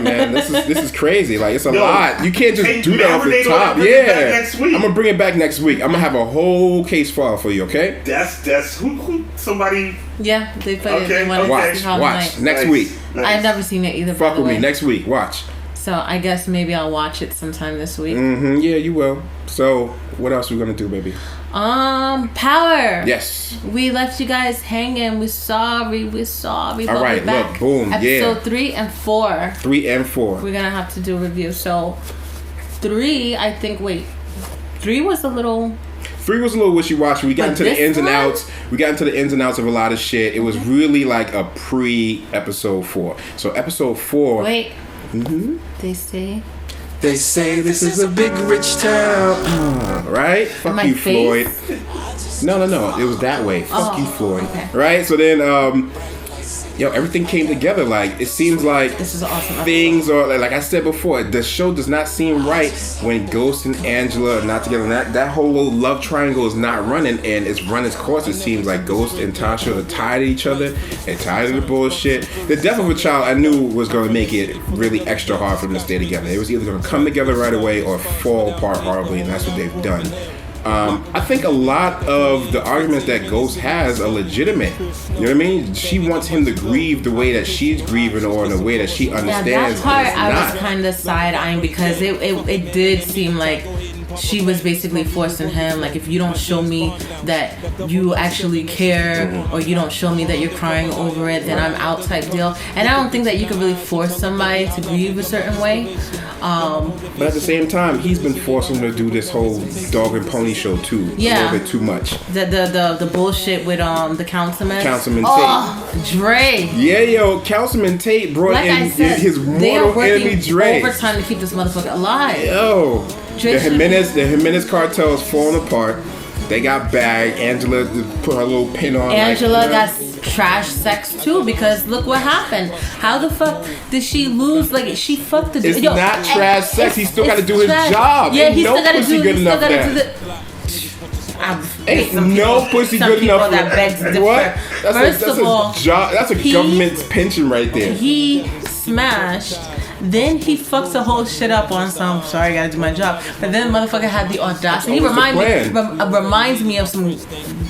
man. This is crazy. Like it's a Yo, lot. You can't just take do that off the marinate on top. it, bring it back Yeah, next week. I'm gonna bring it back next week. I'm gonna have a whole case file for you. Okay? That's who somebody. Yeah, they put it. Okay, They wanted to Watch, see Harlem watch. Nights. Next Nice. week. Nice. I've never seen it either. by Fuck the with me way. next week. Watch. So I guess maybe I'll watch it sometime this week. Mm-hmm. Yeah, you will. So what else are we gonna do, baby? Power. Yes. We left you guys hanging. We're sorry. All But right, we're back. look, boom, yeah. Episode 3 and 4. 3 and 4. We're gonna have to do a review. So 3, I think. Wait, 3 was a little. 3 was a little wishy-washy. We got But into the this ins and one? outs. We got into the ins and outs of a lot of shit. It was really like a pre-episode 4. So episode 4. Wait. Mm-hmm. They say This is a big rich town. Right? Fuck my you, face? Floyd. No. It was that way. Fuck you, Floyd. okay. Right? So then, everything came together. Like, it seems like This is an awesome episode. things are, like I said before, the show does not seem right when Ghost and Angela are not together. That whole little love triangle is not running, and it's run its course. It seems like Ghost and Tasha are tired of each other. They're tired of the bullshit. The death of a child, I knew was going to make it really extra hard for them to stay together. It was either going to come together right away or fall apart horribly, and that's what they've done. I think a lot of the arguments that Ghost has are legitimate. You know what I mean? She wants him to grieve the way that she's grieving or in a way that she Yeah, understands. that part but it's I not. was kind of side-eyeing because it did seem like she was basically forcing him, like, if you don't show me that you actually care or you don't show me that you're crying over it, then I'm out type deal. And I don't think that you can really force somebody to grieve a certain way. But at the same time, he's been forcing her to do this whole dog and pony show too. Yeah. A little bit too much. The bullshit with the councilman. Councilman Dre. Yeah, yo, Councilman Tate brought Like I in said, his they are mortal enemy working Dre. overtime to keep this motherfucker alive. Yo, Dre the should- Jimenez cartel is falling apart. They got bagged. Angela put her little pin on. Angela got trash sex too because look what happened. How the fuck did she lose? Like she fucked the. It's not trash sex. He still got to do his job. Yeah, he still got to do. Good enough Ain't no pussy good enough. That begs to differ. What? First of all, that's a government's pension right there. He smashed. Then he fucks the whole shit up on some. Sorry, I gotta do my job. But then motherfucker had the audacity. He reminds me of some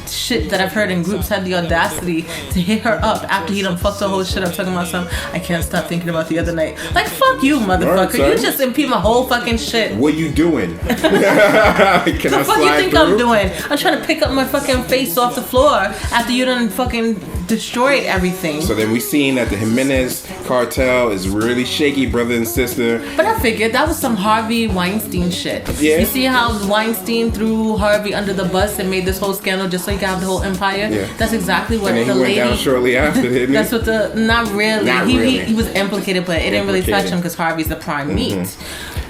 shit that I've heard in groups. Had the audacity to hit her up after he done fucked the whole shit up, talking about some. I can't stop thinking about the other night. Like fuck you, motherfucker. You just impede my whole fucking shit. What you doing? Can the fuck you think I'm doing? I'm trying to pick up my fucking face off the floor after you done fucking destroyed everything. So then we seen that the Jimenez cartel is really shaky, brother and sister. But I figured that was some Harvey Weinstein shit. Yeah. You see how Weinstein threw Harvey under the bus and made this whole scandal just so he could have the whole empire? Yeah. That's exactly what and then the he lady. Went down shortly after, didn't he? That's what the. Not really. Not really. He was implicated, but it didn't really touch him because Harvey's the prime meat.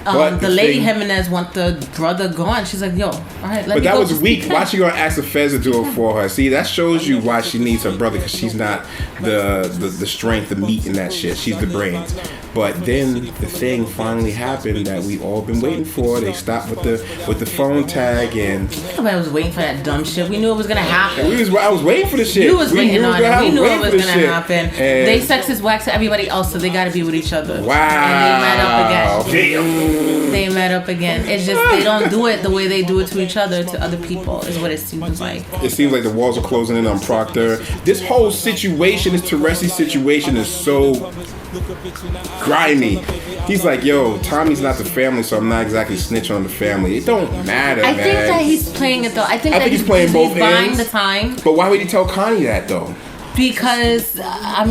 The lady Jimenez want the brother gone. She's like, yo, all right, let but me that go. was weak. Why she gonna ask the feds to do it for her? See, that shows you why she needs her brother, because she's not the strength, the meat in that shit. She's the brains. But then the thing finally happened that we all been waiting for. They stopped with the phone tag, and nobody was waiting for that dumb shit. We knew it was gonna happen. I was waiting for the shit. You was waiting on it. We knew it was gonna happen. And they sexist wax to everybody else, so they gotta be with each other. Wow. And they met up again. Damn. They met up again. It's just they don't do it the way they do it to each other, to other people, is what it seems like. It seems like the walls are closing in on Proctor. This whole situation, this Teresi situation, is so grimy. He's like, yo, Tommy's not the family, so I'm not exactly snitching on the family. It don't matter, I man. think that he's playing it though. I think he's playing both ends. Buying the time. But why would he tell Kanye that though? Because I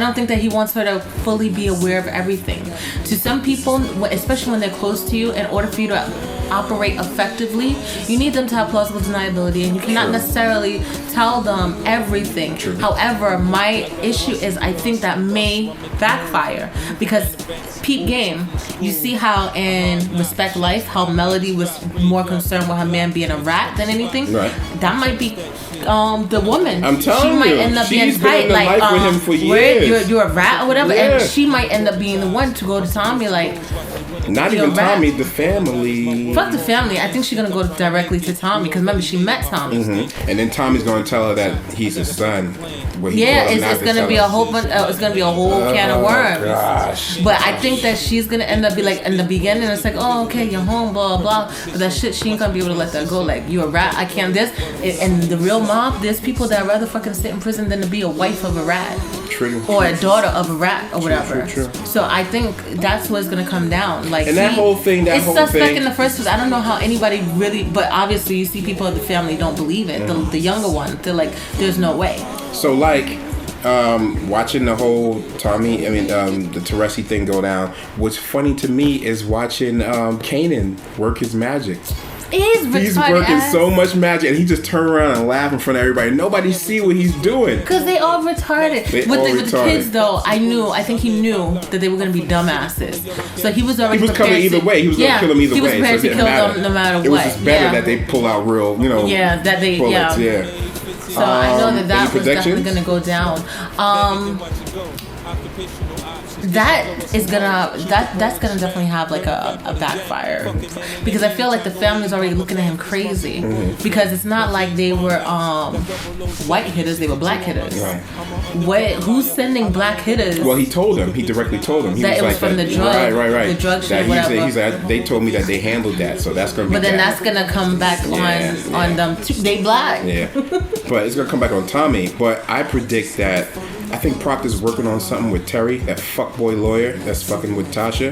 don't think that he wants her to fully be aware of everything. To some people, especially when they're close to you, in order for you to operate effectively, you need them to have plausible deniability, and you cannot necessarily tell them everything. True. However, my issue is I think that may backfire because peep game. You see how in Respect Life, how Melody was more concerned with her man being a rat than anything. Right. That might be the woman. I'm telling you, she might end up being tight, like life with him for years. You're a rat or whatever, Yeah. and she might end up being the one to go to Tommy like. Not even Tommy, the family. Fuck the family. I think she's gonna go directly to Tommy because remember she met Tommy. Mm-hmm. And then Tommy's gonna tell her that he's his son. It's gonna be a whole bunch. It's gonna be a whole can of worms. Gosh. But I think that she's gonna end up be like in the beginning. It's like, oh, okay, you're home, blah blah. But that shit, she ain't gonna be able to let that go. Like you a rat. I can't. And the real mob. There's people that rather fucking sit in prison than to be a wife of a rat. True. Or a daughter of a rat or whatever. True. So I think that's what's gonna come down. Like and that whole thing. It's suspect in the first place. I don't know how anybody really, but obviously you see people in the family don't believe it. The younger ones, they're like, there's no way. So like, watching the whole the Teresi thing go down. What's funny to me is watching Kanan work his magic. He's working so much magic, and he just turn around and laugh in front of everybody. Nobody see what he's doing. Because they all retarded. With the kids, though, I think he knew that they were going to be dumbasses. So he was already prepared. Coming either way. He was going to kill them either way. He was prepared to kill them no matter what. It was just better that they pull out real, bullets. Yeah. So I know that was definitely going to go down. That's gonna definitely have like a backfire because I feel like the family's already looking at him crazy because it's not like they were white hitters, they were black hitters. Right. Who's sending black hitters? Well, he directly told him. He that was it was from the drug, right. The drug shit, whatever. He's like, they told me that they handled that, so that's gonna be. But then that's gonna come back on them too. They black. Yeah. But it's gonna come back on Tommy. But I predict that. I think Proctor's working on something with Terry, that fuckboy lawyer that's fucking with Tasha.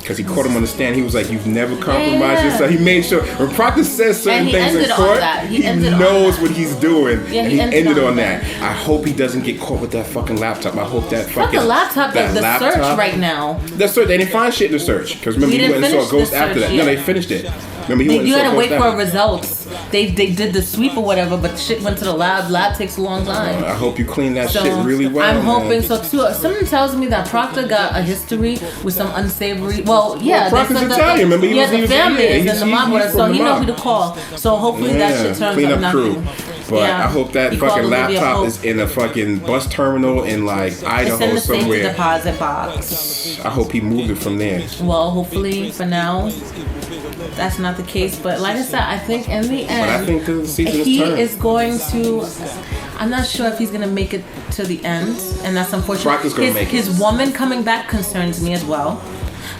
Because he caught him on the stand. He was like, you've never compromised yourself. He made sure. When Proctor says certain things in court, he knows what he's doing. Yeah, and he ended on that. I hope he doesn't get caught with that fucking laptop. I hope that fucking... Fuck the laptop. The search right now. The search. They didn't find shit in the search. Because remember, he went and saw a ghost after that. Yeah. No, they finished it. Remember, you had to wait for results. They did the sweep or whatever, but the shit went to the lab. Lab takes a long time. I hope you clean that shit really well. I'm hoping so too. Something tells me that Proctor got a history with some unsavory. Well, yeah, Proctor's Italian. Remember, the family is in the mob with us, so he knows who to call. So hopefully that shit turns up nothing. But I hope that fucking laptop is in a fucking bus terminal in like Idaho it's in the somewhere. Safety deposit box. I hope he moved it from there. Well, hopefully for now, that's not the case. But like I said, I think in the end, But I think the season he turned. is going to. I'm not sure if he's gonna make it to the end, and that's unfortunate. Proctor's gonna make it. His woman coming back concerns me as well.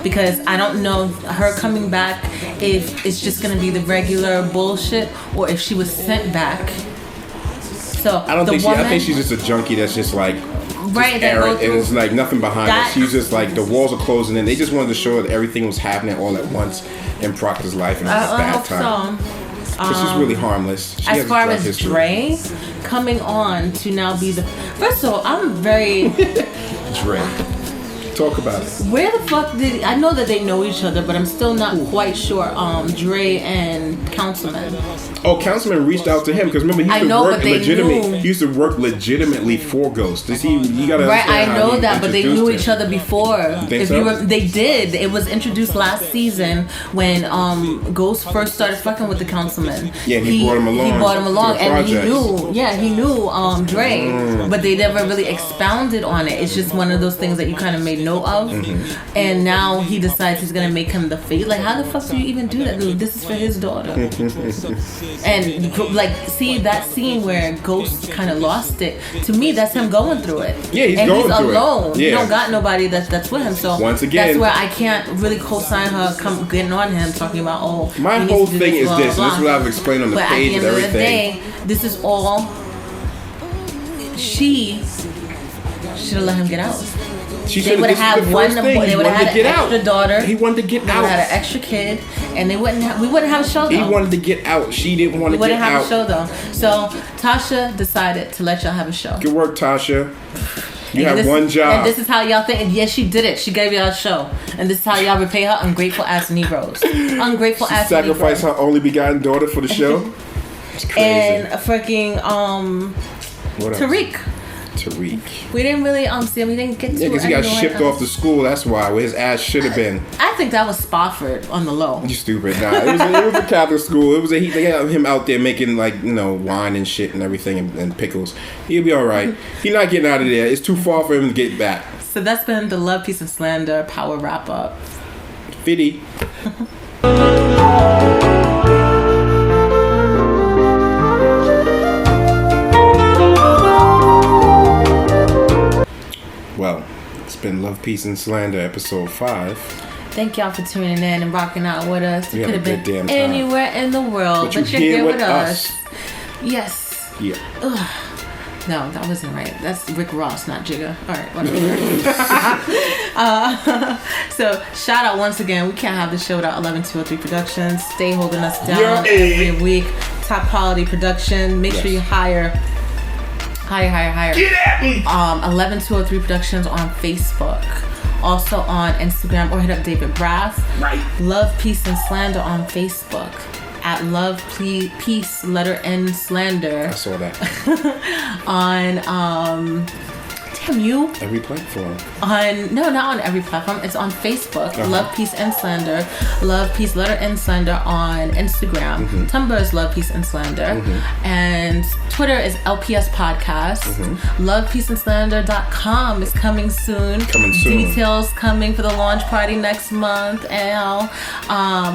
Because I don't know her coming back if it's just gonna be the regular bullshit or if she was sent back. So I don't think I think she's just a junkie that's just like right, errant, and it's like nothing behind it. She's just like the walls are closing in. They just wanted to show that everything was happening all at once in Proctor's life, and it was a bad time. So she's really harmless. She as far as Dre coming on to now be the first of all, I'm very Dre. Talk about it. Where the fuck did I know that they know each other, but I'm still not quite sure. Dre and Councilman. Oh, Councilman reached out to him because remember he used to work legitimately for Ghost. You gotta right. I know that, but they knew each other before. Think so? They did. It was introduced last season when Ghost first started fucking with the Councilman. Yeah, he brought him along, and he knew. Yeah, he knew Dre, but they never really expounded on it. It's just one of those things that you kind of made note of, and now he decides he's gonna make him the face. Like, how the fuck do you even do that, dude? This is for his daughter. And like, see that scene where Ghost kind of lost it. To me, that's him going through it. Yeah, he's going through alone. it. Yeah. He don't got nobody that's with him. So once again, that's where I can't really co-sign her getting on him, talking about my whole thing is this. And this is what I've explained on the page and everything. But at the end of the day, this is all. She should have let him get out. They would have had one. They would have had an extra daughter. He wanted to get out. They would have had an extra kid, and we wouldn't have a show though. He wanted to get out. She didn't want to get out. We wouldn't have a show though. So Tasha decided to let y'all have a show. Good work, Tasha. You have one job. And this is how y'all think. And yes, she did it. She gave y'all a show. And this is how y'all repay her ungrateful ass Negroes. Ungrateful ass Negroes. She sacrificed her only begotten daughter for the show. It's crazy. And freaking Tariq. We didn't really see him. We didn't get to. Yeah, because he got shipped off to school. That's why where his ass should have been. I think that was Spofford on the low. You stupid. Nah, it was a Catholic school. They had him out there making wine and shit and everything and pickles. He'll be all right. He's not getting out of there. It's too far for him to get back. So that's been the Love, Peace, and Slander power wrap up. Fitty. Well, it's been Love, Peace, and Slander, episode 5. Thank y'all for tuning in and rocking out with us. You could have been anywhere in the world, but you're here with us. Yes. Yeah. Ugh. No, that wasn't right. That's Rick Ross, not Jigga. All right, whatever. So, shout out once again. We can't have the show without 11203 Productions. Stay holding us down every week. Top quality production. Make sure you hire. Get at me! 11203 Productions on Facebook. Also on Instagram, or hit up David Brass. Right. Love, Peace, and Slander on Facebook. At Love, Peace, letter N, Slander. I saw that. On, damn you. Every platform. No, not on every platform. It's on Facebook. Love, Peace, and Slander. Love, Peace, letter N, Slander on Instagram. Tumblr is Love, Peace, and Slander. And Twitter is LPS Podcast. LovePeaceandSlander.com is coming soon. Details coming for the launch party next month. And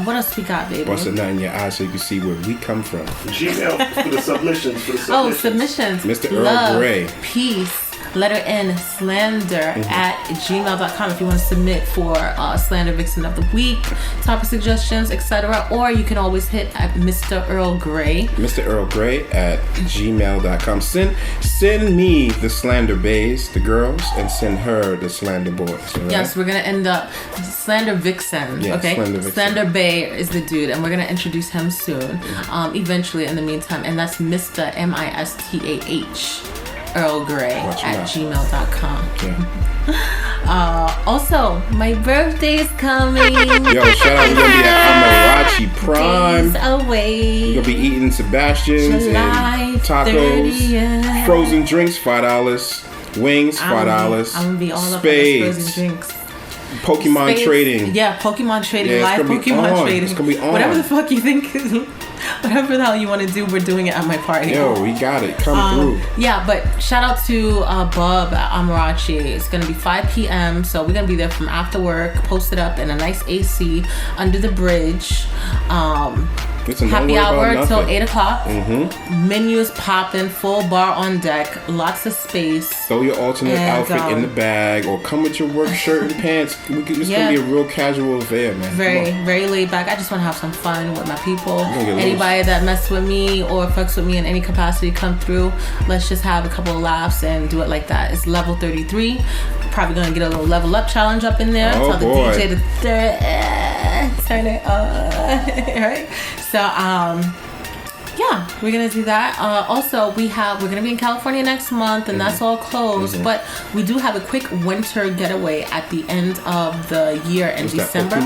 what else we got, baby? What's the nut in your eyes so you can see where we come from? Gmail for the submissions. Oh, submissions. Mr. Earl Grey. Peace. Letter N, Slander at gmail.com if you want to submit for Slander Vixen of the Week, topic suggestions, etc. Or you can always hit at Mr. Earl Grey. Mr. Earl Grey at gmail.com. Send me the Slander Bays, the girls, and send her the Slander Boys. Right? Yes, we're going to end up Slander Vixen. Yeah, okay? Slander Vixen. Slander Bay is the dude, and we're going to introduce him soon, eventually in the meantime. And that's Mistah, Mistah. Earl Grey at gmail.com. Yeah. Also, my birthday is coming. Yo, shout out, we're gonna be at Amarachi Prime. Days away. We're gonna be eating Sebastian's July and tacos, 30th. frozen drinks $5, wings $5. I'm gonna be all up on spades, those frozen drinks. Pokemon Spades. trading. Yeah, Pokemon trading, Yeah, live it's gonna be Pokemon on. trading. It's gonna be on. Whatever the fuck you think, whatever the hell you want to do, we're doing it at my party. Yo, we got it. Come through. Yeah, but shout out to Bub at Amarachi. It's gonna be 5 p.m. So we're gonna be there from after work, posted up in a nice AC under the bridge. Listen, Happy hour till 8 o'clock. Mm-hmm. Menu is popping, full bar on deck, lots of space. Throw your alternate outfit in the bag, or come with your work shirt and pants. It's gonna be a real casual affair, man. Very laid back. I just want to have some fun with my people. Anybody that mess with me or fucks with me in any capacity, come through. Let's just have a couple of laughs and do it like that. It's level 33. Probably gonna get a little level up challenge up in there. Oh, Tell the boy. DJ to turn it up. Right? So yeah, we're gonna do that. Also, we're gonna be in California next month, and that's all closed. But we do have a quick winter getaway at the end of the year in December.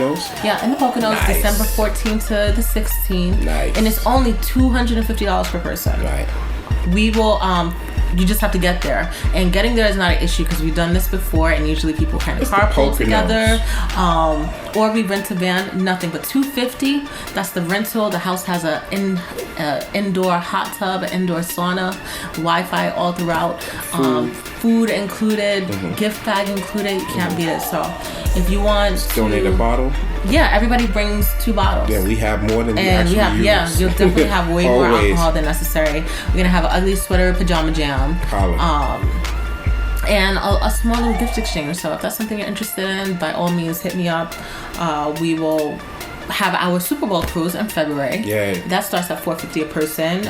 Yeah, in the Poconos, nice. December 14th to the 16th. Nice. And it's only $250 per person. Right. We will. You just have to get there, and getting there is not an issue because we've done this before, and usually people kind of carpool together, or we rent a van. Nothing but $250. That's the rental. The house has a indoor hot tub, an indoor sauna, Wi-Fi all throughout, food included, gift bag included. You can't beat it. So if you want to donate a bottle. Yeah, everybody brings 2 bottles. Yeah, we have more than and we actually use. Yeah, you'll definitely have way more alcohol than necessary. We're gonna have an ugly sweater pajama jam. And a small little gift exchange. So if that's something you're interested in, by all means hit me up. We will have our Super Bowl cruise in February. Yeah. That starts at $450 a person.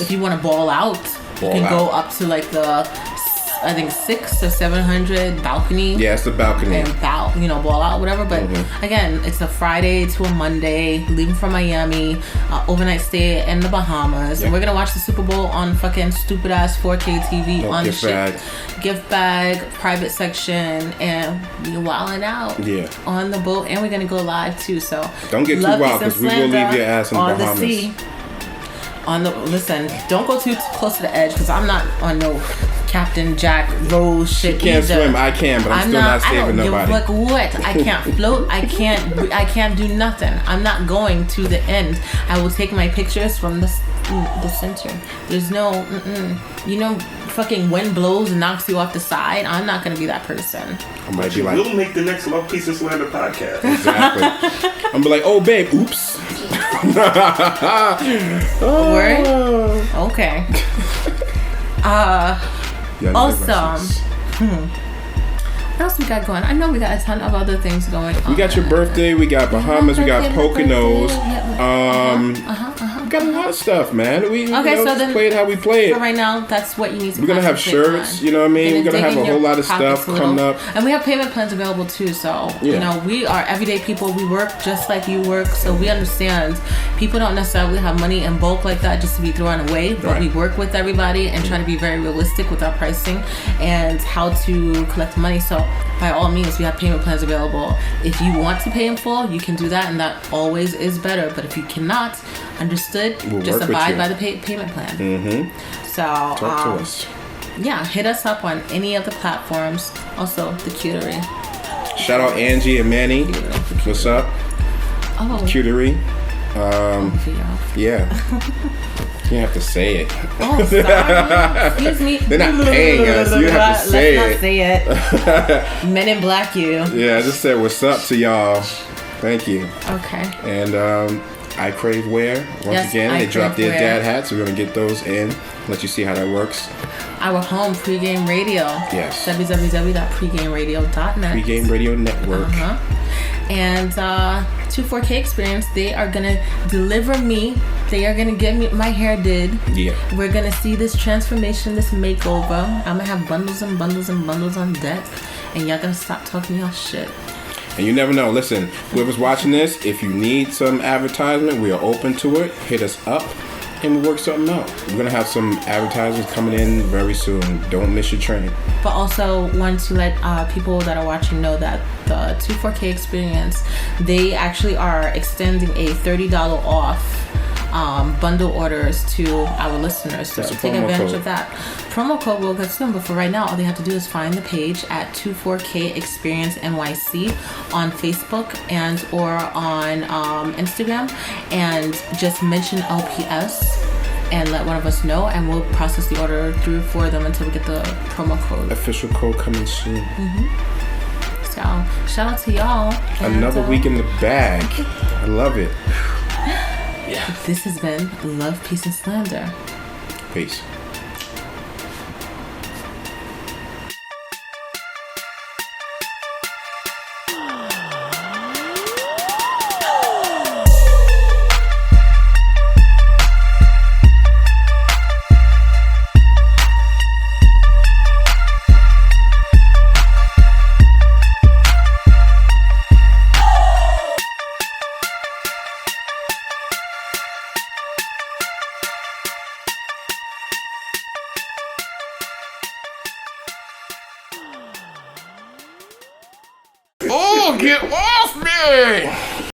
If you want to ball out, you can go up to like the I think 600 or 700 balcony. Yeah, it's the balcony. And ball out, whatever. But again, it's a Friday to a Monday, leaving from Miami, overnight stay in the Bahamas. Yep. And we're going to watch the Super Bowl on fucking stupid ass 4K TV on the ship. Gift bag, private section, and we wilding out on the boat. And we're going to go live too. So don't get too wild because we will leave your ass in the Bahamas. The sea. Listen, don't go too close to the edge because I'm not on no Captain Jack Rose shit. She can't swim. I can, but I'm still not saving nobody. Like what? I can't float. I can't do nothing. I'm not going to the end. I will take my pictures from the center. There's no, fucking wind blows and knocks you off the side. I'm not gonna be that person. I might be like, we'll make the next Love, Peace, and Slander podcast. Exactly. I'm be like, oh babe, oops. Word? Okay. Also, what else we got going? I know we got a ton of other things going on. We got your birthday. We got Bahamas. We got Poconos. We got a lot of stuff, man. We so then play it how we play it. So right now, that's what you need to. We're gonna have shirts. On. You know what I mean? We're gonna have a whole lot of stuff coming up, and we have payment plans available too. So we are everyday people. We work just like you work, so we understand. People don't necessarily have money in bulk like that just to be thrown away, but we work with everybody and try to be very realistic with our pricing and how to collect money. So by all means, we have payment plans available. If you want to pay in full, you can do that, and that always is better. But if you cannot, understood, just abide by the payment plan. So talk to us. Yeah, hit us up on any of the platforms. Also, the Cutery. Shout out Angie and Manny. What's up? Oh, Cutery. Yeah. You have to say it. Oh, sorry. Excuse me. They're not paying us. You have to say Let's not say it. Men in Black, you. Yeah, I just said what's up to y'all. Thank you. Okay. And I Crave Wear. Once again, they dropped their dad hats. So we're going to get those in. Let you see how that works. Our home, Pregame Radio. Yes. www.pregameradio.net. Pregame Radio Network. And 24K Experience, they are going to deliver me. They are going to get me my hair did. Yeah. We're going to see this transformation, this makeover. I'm going to have bundles and bundles and bundles on deck. And y'all going to stop talking y'all shit. And you never know. Listen, whoever's watching this, if you need some advertisement, we are open to it. Hit us up. and we work something out. We're gonna have some advertisements coming in very soon. Don't miss your train. But also want to let people that are watching know that the 24K experience, they actually are extending a $30 off bundle orders to our listeners. So take advantage of that. Promo code will get soon, but for right now, all they have to do is find the page at 24K Experience NYC on Facebook and or on Instagram, and just mention LPS and let one of us know, and we'll process the order through for them until we get the promo code. Official code coming soon. So shout out to y'all. Another week in the bag. I love it. Yeah. This has been Love, Peace, and Slander. Peace. Oh, get off me!